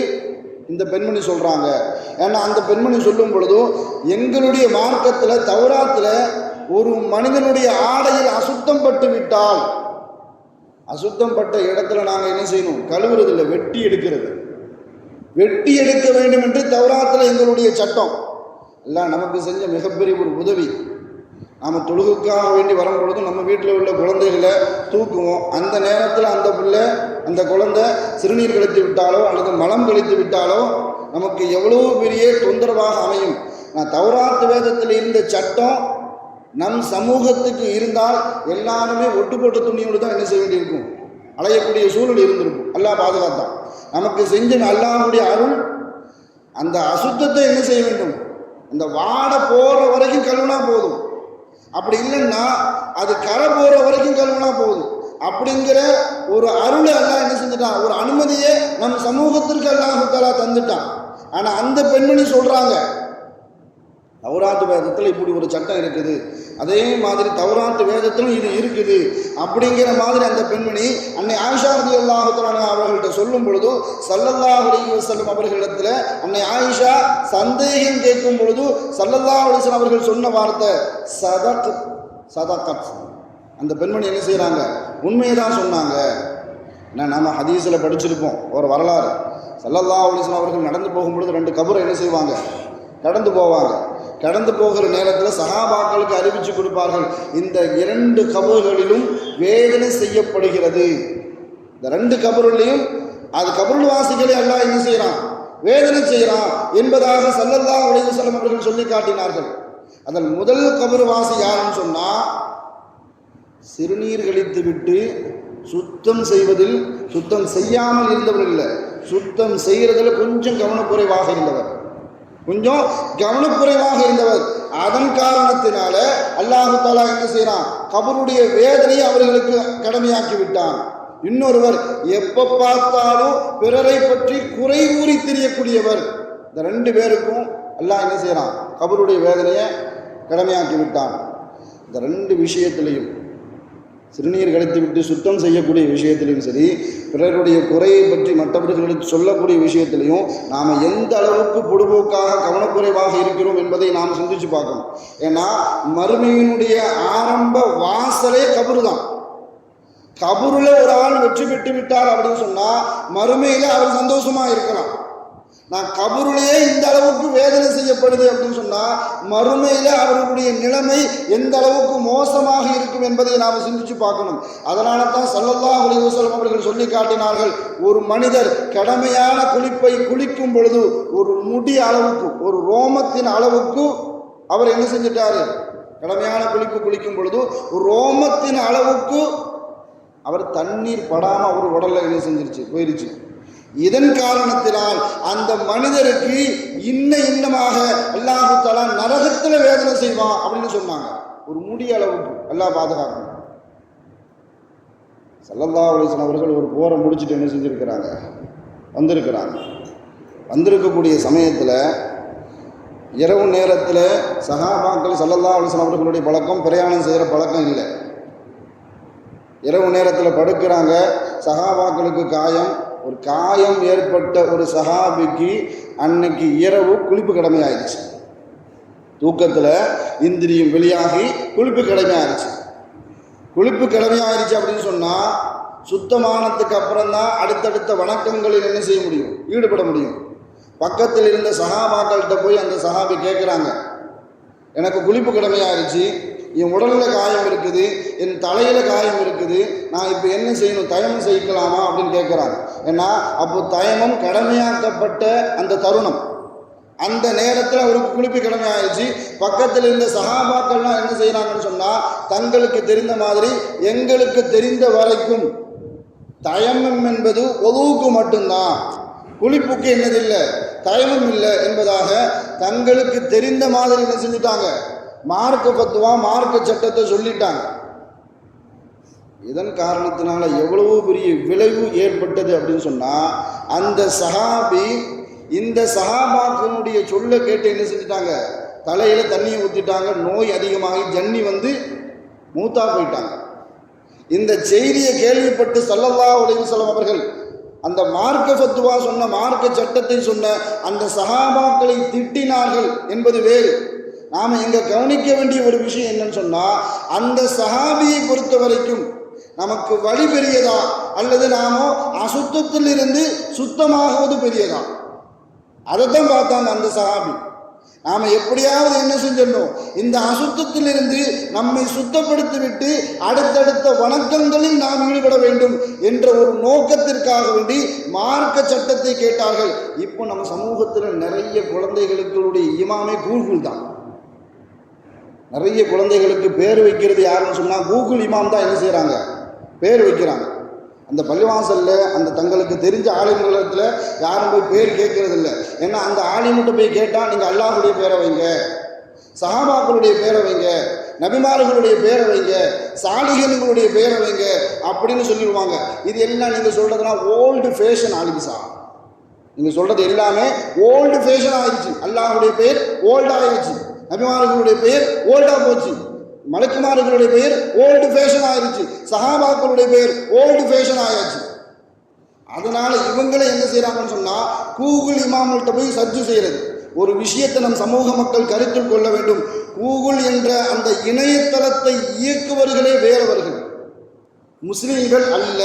இந்த பெண்மணி சொல்கிறாங்க. ஏன்னா அந்த பெண்மணி சொல்லும் பொழுதும் எங்களுடைய மார்க்கத்தில் தௌராத்தில் ஒரு மனிதனுடைய ஆடையில் அசுத்தம் பட்டு விட்டால் அசுத்தம் பட்ட இடத்துல நாங்கள் என்ன செய்யணும், கழுவுறது இல்லை, வெட்டி எடுக்கிறது, வெட்டி எடுக்க வேண்டும் என்று தௌராத்தில் எங்களுடைய சட்டம். எல்லாம் நமக்கு செஞ்ச மிகப்பெரிய ஒரு உதவி. நாம் தொழுகுக்காக வேண்டி வரும் பொழுது நம்ம வீட்டில் உள்ள குழந்தைகளை தூக்குவோம். அந்த நேரத்தில் அந்த குழந்தை சிறுநீர் கழித்து விட்டாலோ அல்லது மலம் கழித்து விட்டாலோ நமக்கு எவ்வளோ பெரிய தொந்தரவாக அமையும். நான் தௌராத் வேதத்தில் இருந்த சட்டம் நம் சமூகத்துக்கு இருந்தால் எல்லாருமே ஒட்டுப்போட்ட துணியோடு தான் என்ன செய்ய வேண்டியிருக்கும், அலையக்கூடிய சூழல் இருந்திருக்கும். அல்லாஹ் பாதுகாத்தான். நமக்கு செஞ்ச அல்லாஹ்வுடைய அருள். அந்த அசுத்தத்தை என்ன செய்ய வேண்டும், அந்த வாடை போகிற வரைக்கும் கழுவுனா போதும். அப்படி இல்லைன்னா அது கரை போகிற வரைக்கும் கழுவுனா போதும். அப்படிங்கிற ஒரு அருளை அல்லாஹ் என்ன செஞ்சுட்டான், ஒரு அனுமதியை நம் சமூகத்திற்கு அல்லாஹ் தஆலா தந்துட்டான். ஆனால் அந்த பெண்மணி சொல்கிறாங்க, தௌராத்து வேதத்தில் இப்படி ஒரு சட்டம் இருக்குது, அதே மாதிரி தௌராத்து வேதத்திலும் இது இருக்குது அப்படிங்கிற மாதிரி அந்த பெண்மணி அன்னை ஆயிஷா ரலியல்லாஹு தஆலா அவர்கள்ட்ட சொல்லும் பொழுது ஸல்லல்லாஹு அலைஹி வஸல்லம் அவர்களிடத்தில் அன்னை ஆயிஷா சந்தேகம் கேட்கும் பொழுது ஸல்லல்லாஹு அலைஹி வஸல்லம் அவர்கள் சொன்ன வார்த்தை சதகத். அந்த பெண்மணி என்ன செய்கிறாங்க, உண்மையை தான் சொன்னாங்க. நம்ம ஹதீஸில் படிச்சிருப்போம் ஒரு வரலாறு. ஸல்லல்லாஹு அலைஹி வஸல்லம் அவர்கள் நடந்து போகும்பொழுது ரெண்டு கபரை என்ன செய்வாங்க, கடந்து போவாங்க. கடந்து போகிற நேரத்தில் சஹாபாக்களுக்கு அறிவித்து கொடுப்பார்கள், இந்த இரண்டு கபர்களிலும் வேதனை செய்யப்படுகிறது. இந்த ரெண்டு கபருலையும் அது கபருள் வாசிகளை அல்லாஹ் என்ன செய்கிறான், வேதனை செய்கிறான் என்பதாக ஸல்லல்லாஹு அலைஹி வஸல்லம் அவர்கள் சொல்லி காட்டினார்கள். அதில் முதல் கபர் வாசி யாருன்னு சொன்னால், சிறுநீர் கழித்து விட்டு சுத்தம் செய்வதில் சுத்தம் செய்யாமல் இருந்தவர் இல்லை, சுத்தம் செய்கிறதுல கொஞ்சம் கவனக்குறைவாக இருந்தவர். அதன் காரணத்தினால அல்லாஹ் தஆலா என்ன செய்யறான், கபருடைய வேதனையை அவர்களுக்கு கடமையாக்கி விட்டான். இன்னொருவர் எப்ப பார்த்தாலும் பிறரை பற்றி குறை கூறி தெரியக்கூடியவர். இந்த ரெண்டு பேருக்கும் அல்லாஹ் என்ன செய்யறான், கபருடைய வேதனையை கடமையாக்கி விட்டான். இந்த ரெண்டு விஷயத்திலையும், சிறுநீர் கழித்து விட்டு சுத்தம் செய்யக்கூடிய விஷயத்திலையும் சரி, பிறருடைய குறையை பற்றி மற்றவர்களுக்கு சொல்லக்கூடிய விஷயத்திலையும் நாம் எந்த அளவுக்கு பொடுபோக்காக கவனக்குறைவாக இருக்கிறோம் என்பதை நாம் சிந்திச்சு பார்க்கணும். ஏன்னா மறுமையினுடைய ஆரம்ப வாசலே கபரு தான். கபருல ஒரு ஆள் வெற்றி பெற்று விட்டார் அப்படின்னு சொன்னால் மறுமையில் அவர் சந்தோஷமாக இருக்கலாம். நான் கபருலேயே இந்த அளவுக்கு வேதனை செய்யப்படுது அப்படின்னு சொன்னால் மறுமையில் அவர்களுடைய நிலைமை எந்த அளவுக்கு மோசமாக இருக்கும் என்பதை நாம் சிந்திச்சு பார்க்கணும். அதனால தான் ஸல்லல்லாஹு அலைஹி வஸல்லம் அவர்கள் சொல்லி காட்டினார்கள், ஒரு மனிதர் கடமையான குளிப்பை குளிக்கும் பொழுது ஒரு முடி அளவுக்கு, ஒரு ரோமத்தின் அளவுக்கு அவர் என்ன செஞ்சிட்டாரு, கடமையான குளிப்பு குளிக்கும் பொழுது ஒரு ரோமத்தின் அளவுக்கு அவர் தண்ணீர் படாமல் அவர் உடலில் என்ன செஞ்சிருச்சு, போயிடுச்சு. இதன் காரணத்தினால் அந்த மனிதருக்கு இன்னமாக அல்லாஹ் தஆலா நரகத்தில் வேதனை செய்வான் அப்படின்னு சொன்னாங்க. ஒரு முடி அளவுக்கு அல்லாஹ் பாதுகாக்கணும். ஸல்லல்லாஹு அலைஹி வஸல்லம் அவர்கள் ஒரு போரை முடிச்சுட்டு என்ன செஞ்சுருக்கிறாங்க, வந்திருக்கக்கூடிய சமயத்தில் இரவு நேரத்தில் சஹாபாக்கள் ஸல்லல்லாஹு அலைஹி வஸல்லம் அவர்களுடைய பழக்கம் பிரயாணம் செய்கிற பழக்கம் இல்லை. இரவு நேரத்தில் படுக்கிறாங்க. சஹாபாக்களுக்கு ஒரு காயம் ஏற்பட்ட ஒரு சஹாபிக்கு அன்னைக்கு இரவு குளிப்பு கடமை ஆயிடுச்சு. தூக்கத்தில் இந்திரியம் வெளியாகி குளிப்பு கடமை ஆயிடுச்சு அப்படின்னு சொன்னால் சுத்தமானதுக்கு அப்புறம் தான் அடுத்தடுத்த வணக்கங்களில் என்ன செய்ய முடியும், ஈடுபட முடியும். பக்கத்தில் இருந்த சஹாபாக்கள்கிட்ட போய் அந்த சஹாபி கேட்குறாங்க, எனக்கு குளிப்பு கடமை ஆயிடுச்சு, என் உடலில் காயம் இருக்குது, என் தலையில் காயம் இருக்குது, நான் இப்போ என்ன செய்யணும், தயமம் செய்யலாமா அப்படின்னு கேட்குறாங்க. ஏன்னா அப்போ தயமம் கடமையாக்கப்பட்ட அந்த தருணம், அந்த நேரத்தில் அவருக்கு குளிப்பு கடமை ஆயிடுச்சு. பக்கத்தில் இருந்த சஹாபாக்கள்லாம் என்ன செய்கிறாங்கன்னு சொன்னால், தங்களுக்கு தெரிந்த மாதிரி எங்களுக்கு தெரிந்த வரைக்கும் தயமம் என்பது ஒதுவுக்கு மட்டும்தான், குளிப்புக்கு என்னதில்லை, தயமம் இல்லை என்பதாக தங்களுக்கு தெரிந்த மாதிரி என்ன செஞ்சுட்டாங்க, மார்க்க பத்துவா மார்க்க சட்டத்தை சொல்லிட்டாங்க. இதன் காரணத்தினால எவ்வளவு பெரிய விளைவு ஏற்பட்டது அப்படின்னு சொன்னால், அந்த சஹாபி இந்த சஹாபாக்களுடைய சொல்ல கேட்டு என்ன செஞ்சுட்டாங்க, தலையில் தண்ணியை ஊற்றிட்டாங்க, நோய் அதிகமாகி ஜன்னி வந்து மூத்தா போயிட்டாங்க. இந்த செய்தியை கேள்விப்பட்டு ஸல்லல்லாஹு அலைஹி வஸல்லம் அவர்கள் அந்த மார்க்க ஃபத்வா சொன்ன, மார்க்க சட்டத்தை சொன்ன அந்த சஹாபாக்களை திட்டினார்கள் என்பது வேறு. நாம் இங்கே கவனிக்க வேண்டிய ஒரு விஷயம் என்னன்னு சொன்னால், அந்த சஹாபியை பொறுத்த வரைக்கும் நமக்கு வழி பெரியதா அல்லது நாமோ அசுத்தத்தில் இருந்து சுத்தமாகுவது பெரியதா, அதைத்தான் பார்த்தாங்க அந்த சஹாபி. நாம் எப்படியாவது என்ன செஞ்சிடணும், இந்த அசுத்தத்திலிருந்து நம்மை சுத்தப்படுத்திவிட்டு அடுத்தடுத்த வணக்கங்களில் நாம் ஈடுபட வேண்டும் என்ற ஒரு நோக்கத்திற்காக வேண்டி மார்க்க சட்டத்தை கேட்டார்கள். இப்போ நம்ம சமூகத்தில் நிறைய குழந்தைகளுடைய இமாமே கூகுள் தான். நிறைய குழந்தைகளுக்கு பேர் வைக்கிறது யாருன்னு சொன்னால் கூகுள் இமாம் தான் என்ன செய்கிறாங்க, பேர் வைக்கிறாங்க. அந்த பள்ளிவாசலில் அந்த தங்களுக்கு தெரிஞ்ச ஆலிம்களிடத்தில் யாரும் போய் பேர் கேட்கறது இல்லை. ஏன்னா அந்த ஆலிம்கிட்ட போய் கேட்டால் நீங்கள் அல்லாஹுடைய பேரை வைங்க, சஹாபாக்களுடைய பேரை வைங்க, நபிமார்களுடைய பேரை வைங்க, சாலிஹீன்களுடைய பேரை வைங்க அப்படின்னு சொல்லிடுவாங்க. இது எல்லாம் நீங்கள் சொல்கிறதுனா ஓல்டு ஃபேஷன் ஆலிம்ஸா, நீங்கள் சொல்கிறது எல்லாமே ஓல்டு ஃபேஷன் ஆயிடுச்சு. அல்லாஹுடைய பேர் ஓல்டு ஆயிடுச்சு, நபிமார்களுடைய பெயர் ஓல்டா போச்சு, மலக்குமார்களுடைய பெயர் ஓல்டு ஃபேஷன் ஆயிடுச்சு, சஹாபாக்களுடைய பெயர் ஓல்டு ஃபேஷன் ஆயிடுச்சு. அதனால இவங்களே என்ன செய்யறாங்கன்னு சொன்னா, கூகுள் இமாம்கிட்ட போய் சர்ச் செய்யறது. ஒரு விஷயத்தை நம் சமூக மக்கள் கருத்தில் கொள்ள வேண்டும். கூகுள் என்ற அந்த இணையதளத்தை இயக்குவர்களே வேறவர்கள், முஸ்லிம்கள் அல்ல,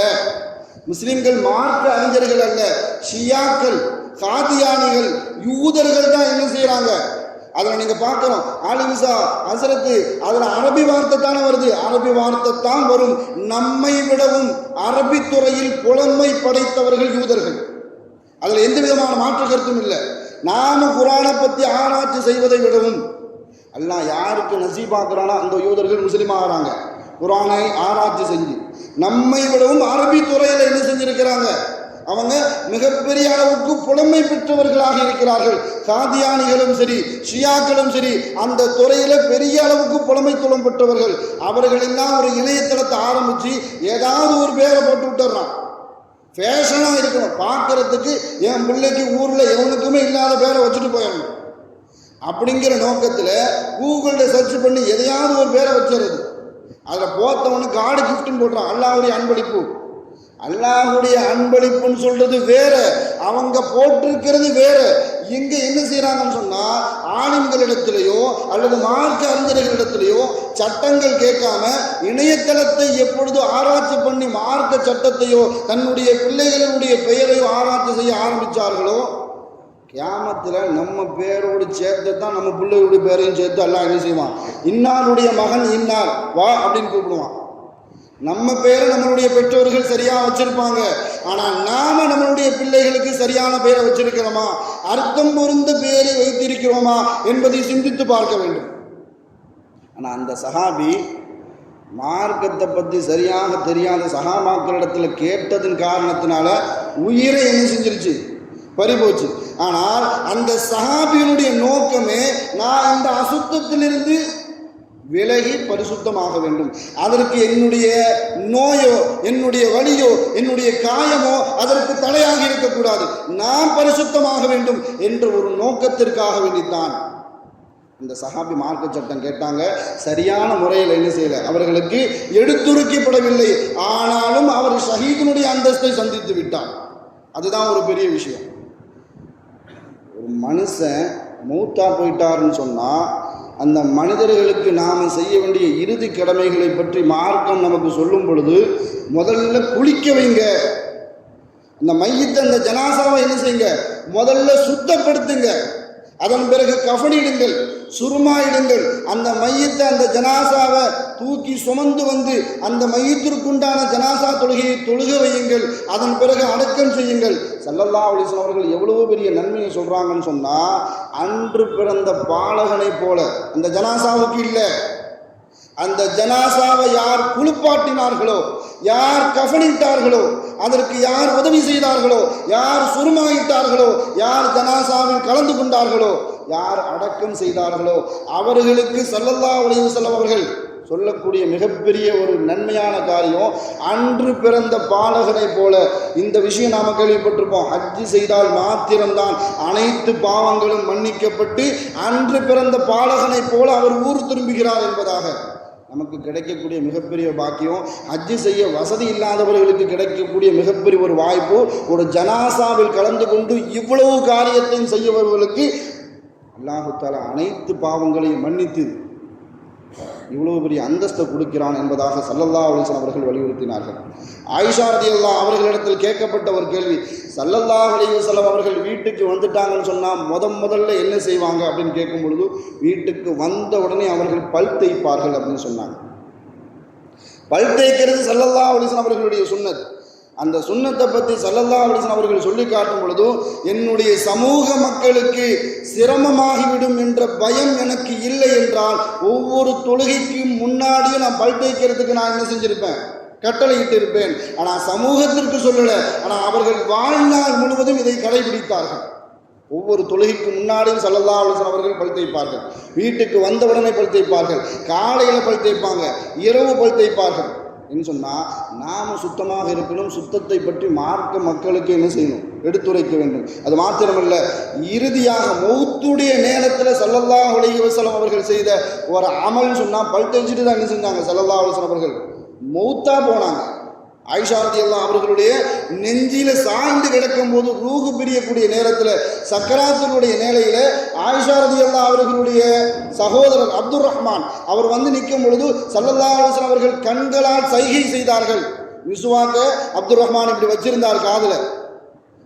முஸ்லிம்கள் மார்க்க அறிஞர்கள் அல்ல, ஷியாக்கள், காதியானிகள், யூதர்கள் தான் என்ன செய்யறாங்க. அதில் நீங்கள் பார்க்குறோம், ஆலிமிசா ஹசரத்து, அதில் அரபி வார்த்தை தானே வருது, அரபி வார்த்தை தான் வரும். நம்மை விடவும் அரபி துறையில் புலமை படைத்தவர்கள் யூதர்கள், அதில் எந்த விதமான மாற்று கருத்தும் இல்லை. நாம் குரானை பற்றி ஆராய்ச்சி செய்வதை விடவும் அல்லாஹ் யாருக்கு நசீபாக்குறானோ அந்த யூதர்கள் முஸ்லீம் ஆகிறாங்க, குரானை ஆராய்ச்சி செஞ்சு. நம்மை விடவும் அரபி துறையில் என்ன செஞ்சிருக்கிறாங்க, அவங்க மிகப்பெரிய அளவுக்கு புலமை பெற்றவர்களாக இருக்கிறார்கள். காதியானிகளும் சரி, ஷியாக்களும் சரி, அந்த துறையில பெரிய அளவுக்கு புலமைத்துவம் பெற்றவர்கள். அவர்களெல்லாம் ஒரு இணையதளத்தை ஆரம்பிச்சு ஏதாவது ஒரு பேரை போட்டு விட்டுறான், ஃபேஷனா இருக்கணும், பார்க்கறதுக்கு என் பிள்ளைக்கு ஊர்ல எவனுக்குமே இல்லாத பேரை வச்சுட்டு போயிடணும் அப்படிங்கிற நோக்கத்தில் கூகுளில் சர்ச் பண்ணி எதையாவது ஒரு பேரை வச்சுறது. அதில் போத்தவனு கார்டு கிஃப்ட்னு போடுறான், அல்லாஹ்வுடைய அன்பளிப்பு. அல்லாஹுடைய அன்பளிப்புன்னு சொல்றது வேற, அவங்க போட்டிருக்கிறது வேற. இங்க என்ன செய்யறாங்கன்னு சொன்னா, ஆலிம்களிடத்திலேயோ அல்லது மார்க்க அறிஞர்களிடத்திலேயோ சட்டங்கள் கேட்காம இணையதளத்தை எப்பொழுது ஆராய்ச்சி பண்ணி மார்க்க சட்டத்தையோ தன்னுடைய பிள்ளைகளுடைய பெயரையோ ஆராய்ச்சி செய்ய ஆரம்பிச்சார்களோ, கியாமத்தில் நம்ம பேரோடு சேர்த்து தான் நம்ம பிள்ளைகளுடைய பேரையும் சேர்த்து எல்லாம் என்ன செய்வான், இன்னாருடைய மகன் இன்னார் வா அப்படின்னு கூப்பிடுவான். நம்ம பேரை நம்மளுடைய பெற்றோர்கள் சரியா வச்சிருப்பாங்க, ஆனால் நாம நம்மளுடைய பிள்ளைகளுக்கு சரியான பேரை வச்சிருக்கிறோமா, அர்த்தம் பொருந்த பேரை வைத்திருக்கிறோமா என்பதை சிந்தித்து பார்க்க வேண்டும். ஆனால் அந்த சஹாபி மார்க்கத்தை பற்றி சரியாக தெரியாத சஹாபாக்களிடத்தில் கேட்டதன் காரணத்தினால உயிரை என்ன செஞ்சிருச்சு, பறிபோச்சு. ஆனால் அந்த சஹாபியினுடைய நோக்கமே, நான் இந்த அசுத்தத்திலிருந்து விலகி பரிசுத்தமாக வேண்டும், அதற்கு என்னுடைய நோயோ என்னுடைய வலியோ என்னுடைய காயமோ அதற்கு தடையாக இருக்கக்கூடாது, நான் பரிசுத்தமாக வேண்டும் என்ற ஒரு நோக்கத்திற்காக வேண்டித்தான் இந்த சஹாபி மார்க்க சட்டம் கேட்டாங்க. சரியான முறையில் என்ன செய்யல, அவர்களுக்கு எடுத்துரைக்கப்படவில்லை. ஆனாலும் அவர் ஷஹீதினுடைய அந்தஸ்தை சந்தித்து விட்டார். அதுதான் ஒரு பெரிய விஷயம். ஒரு மனுஷன் மூத்தா போயிட்டாருன்னு சொன்னால், அந்த மனிதர்களுக்கு நாம் செய்ய வேண்டிய இறுதி கடமைகளை பற்றி மார்க்கம் நமக்கு சொல்லும் பொழுது, முதல்ல குளிக்க வைங்க, அந்த மையத்தை அந்த ஜனாசாவை என்ன செய்யுங்க, முதல்ல சுத்தப்படுத்துங்க. அதன் பிறகு கஃனிடுங்கள், சுருமாயிடுங்கள், அந்த மையத்தை அந்த ஜனாசாவை தூக்கி சுமந்து வந்து அந்த மையத்திற்குண்டான ஜனாசா தொழுகையை தொழுக வையுங்கள், அதன் பிறகு அடக்கம் செய்யுங்கள். ஸல்லல்லாஹு அலைஹி வஸல்லம் அவர்கள் எவ்வளவு பெரிய நன்மையை சொல்றாங்கன்னு சொன்னா, அன்று பிறந்த பாலகனை போல அந்த ஜனாசாவுக்கு இல்லை, அந்த ஜனாசாவை யார் குளிப்பாட்டினார்களோ, யார் கஃனிட்டார்களோ, அதற்கு யார் உதவி செய்தார்களோ, யார் சுருமாயிட்டார்களோ, யார் ஜனாசாவில் கலந்து கொண்டார்களோ, யார் அடக்கம் செய்தார்களோ, அவர்களுக்கு ஸல்லல்லாஹு அலைஹி வஸல்லம் அவர்கள் சொல்லக்கூடிய மிகப்பெரிய ஒரு நன்மையான காரியம், அன்று பிறந்த பாலகனை போல. இந்த விஷயம் நாம் கேள்விப்பட்டிருப்போம். ஹஜ்ஜி செய்தால் மாத்திரம்தான் அனைத்து பாவங்களும் மன்னிக்கப்பட்டு அன்று பிறந்த பாலகனை போல அவர் ஊர் திரும்புகிறார் என்பதாக நமக்கு கிடைக்கக்கூடிய மிகப்பெரிய பாக்கியம். ஹஜ்ஜி செய்ய வசதி இல்லாதவர்களுக்கு கிடைக்கக்கூடிய மிகப்பெரிய ஒரு வாய்ப்பு. ஒரு ஜனாசாவில் கலந்து கொண்டு இவ்வளவு காரியத்தையும் செய்யவர்களுக்கு அல்லாஹ் தஆலா அனைத்து பாவங்களையும் மன்னித்து இவ்வளவு பெரிய அந்தஸ்தை கொடுக்கிறான் என்பதாக ஸல்லல்லாஹு அலைஹி வஸல்லம் அவர்கள் வலியுறுத்தினார்கள். ஆயிஷா ரலியல்லாஹு அவர்களிடத்தில் கேட்கப்பட்ட ஒரு கேள்வி, ஸல்லல்லாஹு அலைஹி வஸல்லம் அவர்கள் வீட்டுக்கு வந்துட்டாங்கன்னு சொன்னால் முதல்ல என்ன செய்வாங்க அப்படின்னு கேட்கும் பொழுது, வீட்டுக்கு வந்த உடனே அவர்கள் பல் தேய்ப்பார்கள் அப்படின்னு சொன்னாங்க. பல் தேய்க்கிறது ஸல்லல்லாஹு அலைஹி வஸல்லம் அவர்களுடைய சுன்னத். அந்த சுன்னத்தை பற்றி ஸல்லல்லாஹு அலைஹி வஸல்லம் அவர்கள் சொல்லி காட்டும் பொழுதும், என்னுடைய சமூக மக்களுக்கு சிரமமாகிவிடும் என்ற பயம் எனக்கு இல்லை என்றால் ஒவ்வொரு தொழுகைக்கும் முன்னாடியும் நான் பல் தேய்க்கிறதுக்கு நான் என்ன செஞ்சிருப்பேன், கட்டளையிட்டு இருப்பேன். ஆனால் சமூகத்திற்கு சொல்லலை, ஆனால் அவர்கள் வாழ்நாள் முழுவதும் இதை கடைபிடித்தார்கள். ஒவ்வொரு தொழுகைக்கு முன்னாடியும் ஸல்லல்லாஹு அலைஹி வஸல்லம் அவர்கள் பல் தேய்ப்பார்கள். வீட்டுக்கு வந்தவுடனே பல் தேய்ப்பார்கள், காலையில் பல் தேய்ப்பாங்க, இரவு பல் தேய்ப்பார்கள். என்ன சொன்னால், நாம் சுத்தமாக இருக்கணும். சுத்தத்தை பற்றி மார்க்க மக்களுக்கு என்ன செய்யணும், எடுத்துரைக்க வேண்டும். அது மாத்திரமல்ல, இறுதியாக மௌத்துடைய நேரத்தில் ஸல்லல்லாஹு அலைஹி வஸல்லம் அவர்கள் செய்த ஒரு அமல் சொன்னால், பல் தேய்ச்சிட்டு தான் என்ன செஞ்சாங்க ஸல்லல்லாஹு அலைஹி வஸல்லம் அவர்கள் மௌத்தா போனாங்க. ஆயிஷா ரலியல்லாஹு அவர்களுடைய நெஞ்சில சாய்ந்து கிடக்கும் போது, ரூஹு பிரியக்கூடிய நேரத்தில், சக்கராத்தினுடைய நிலையில ஆயிஷா ரலியல்லாஹு அவர்களுடைய சகோதரர் அப்துர் ரஹ்மான் அவர் வந்து நிற்கும் பொழுது ஸல்லல்லாஹு அலைஹி வஸல்லம் அவர்கள் கண்களால் சைகை செய்தார்கள். மிஸ்வாக்க அப்துர் ரஹ்மான் இப்படி வச்சிருந்தார் காதில்.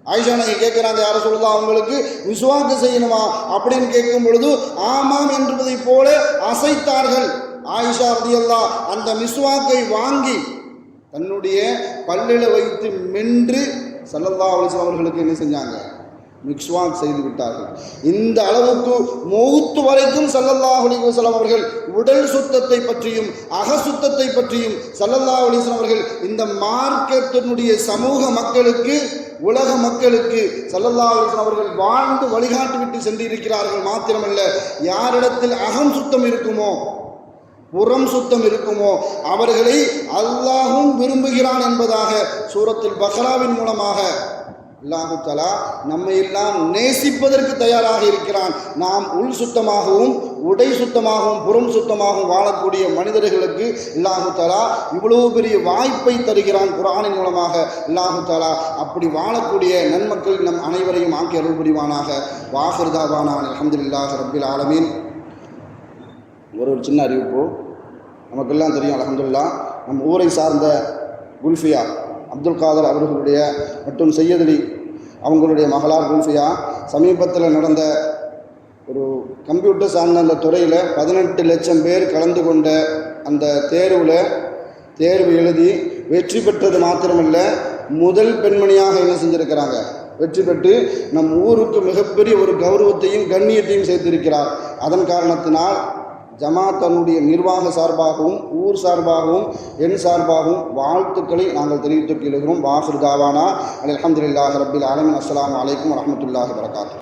ஆயிஷா நகை கேட்குறாங்க, யார சொல்லலாம், அவங்களுக்கு மிஸ்வாக்கு செய்யணுமா அப்படின்னு கேட்கும் பொழுது ஆமாம் என்பதை போல அசைத்தார்கள். ஆயிஷா ரலியல்லாஹு அந்த மிஸ்வாக்கை வாங்கி தன்னுடைய பல்லில் வைத்து மென்று ஸல்லல்லாஹு அலைஹி வஸல்லம் அவர்களுக்கு என்ன செஞ்சாங்க, மிக்ஸ்வாக் செய்து விட்டார்கள். இந்த அளவுக்கு மௌத்து வரைக்கும் ஸல்லல்லாஹு அலைஹி வஸல்லம் அவர்கள் உடல் சுத்தத்தை பற்றியும் அகசுத்தத்தை பற்றியும் ஸல்லல்லாஹு அலைஹி வஸல்லம் அவர்கள் இந்த மார்க்கத்தினுடைய சமூக மக்களுக்கு, உலக மக்களுக்கு ஸல்லல்லாஹு அலைஹி வஸல்லம் அவர்கள் வாழ்ந்து வழிகாட்டி விட்டு சென்றிருக்கிறார்கள். மாத்திரமல்ல, யாரிடத்தில் அகம் சுத்தம் இருக்குமோ, புறம் சுத்தம் இருக்குமோ, அவர்களை அல்லாஹும் விரும்புகிறான் என்பதாக சூரத்துல் பக்ராவின் மூலமாக அல்லாஹு தஆலா நம்மை எல்லாம் நேசிப்பதற்கு தயாராக இருக்கிறான். நாம் உள் சுத்தமாகவும் உடை சுத்தமாகவும் புறம் சுத்தமாகவும் வாழக்கூடிய மனிதர்களுக்கு அல்லாஹு தஆலா இவ்வளவு பெரிய வாய்ப்பை தருகிறான் குர்ஆனின் மூலமாக. அல்லாஹு தஆலா அப்படி வாழக்கூடிய நன்மக்கள் நம் அனைவரையும் ஆக்கி அருள் புரிவானாக. வாஹிர் தாவானா அல்ஹம்துலில்லாஹி ரப்பில் ஆலமீன். ஒரு சின்ன அறிவிப்பு, நமக்கெல்லாம் தெரியும் அல்ஹம்துலில்லாஹ், நம் ஊரை சார்ந்த குல்ஃபியா அப்துல் காதர் அவர்களுடைய மற்றும் சையத் அலி அவங்களுடைய மகளார் குல்ஃபியா சமீபத்தில் நடந்த ஒரு கம்ப்யூட்டர் சார்ந்த அந்த துறையில் 18 லட்சம் பேர் கலந்து கொண்ட அந்த தேர்வு எழுதி வெற்றி பெற்றது மாத்திரமல்ல, முதல் பெண்மணியாக என்ன செஞ்சுருக்கிறாங்க, வெற்றி பெற்று நம் ஊருக்கு மிகப்பெரிய ஒரு கௌரவத்தையும் கண்ணியத்தையும் சேர்த்திருக்கிறார். அதன் காரணத்தினால் ஜமாத் தன்னுடைய நிர்வாக சார்பாகவும் ஊர் சார்பாகவும் என் சார்பாகவும் வாழ்த்துக்களை நாங்கள் தெரிவித்துக் கொள்கிறோம். வாஹிர் தாவானா அல்ஹம்துலில்லாஹி ரப்பில் ஆலமீன். அஸ்ஸலாமு அலைக்கும் வரஹ்மத்துல்லாஹி வபரகாத்துஹு.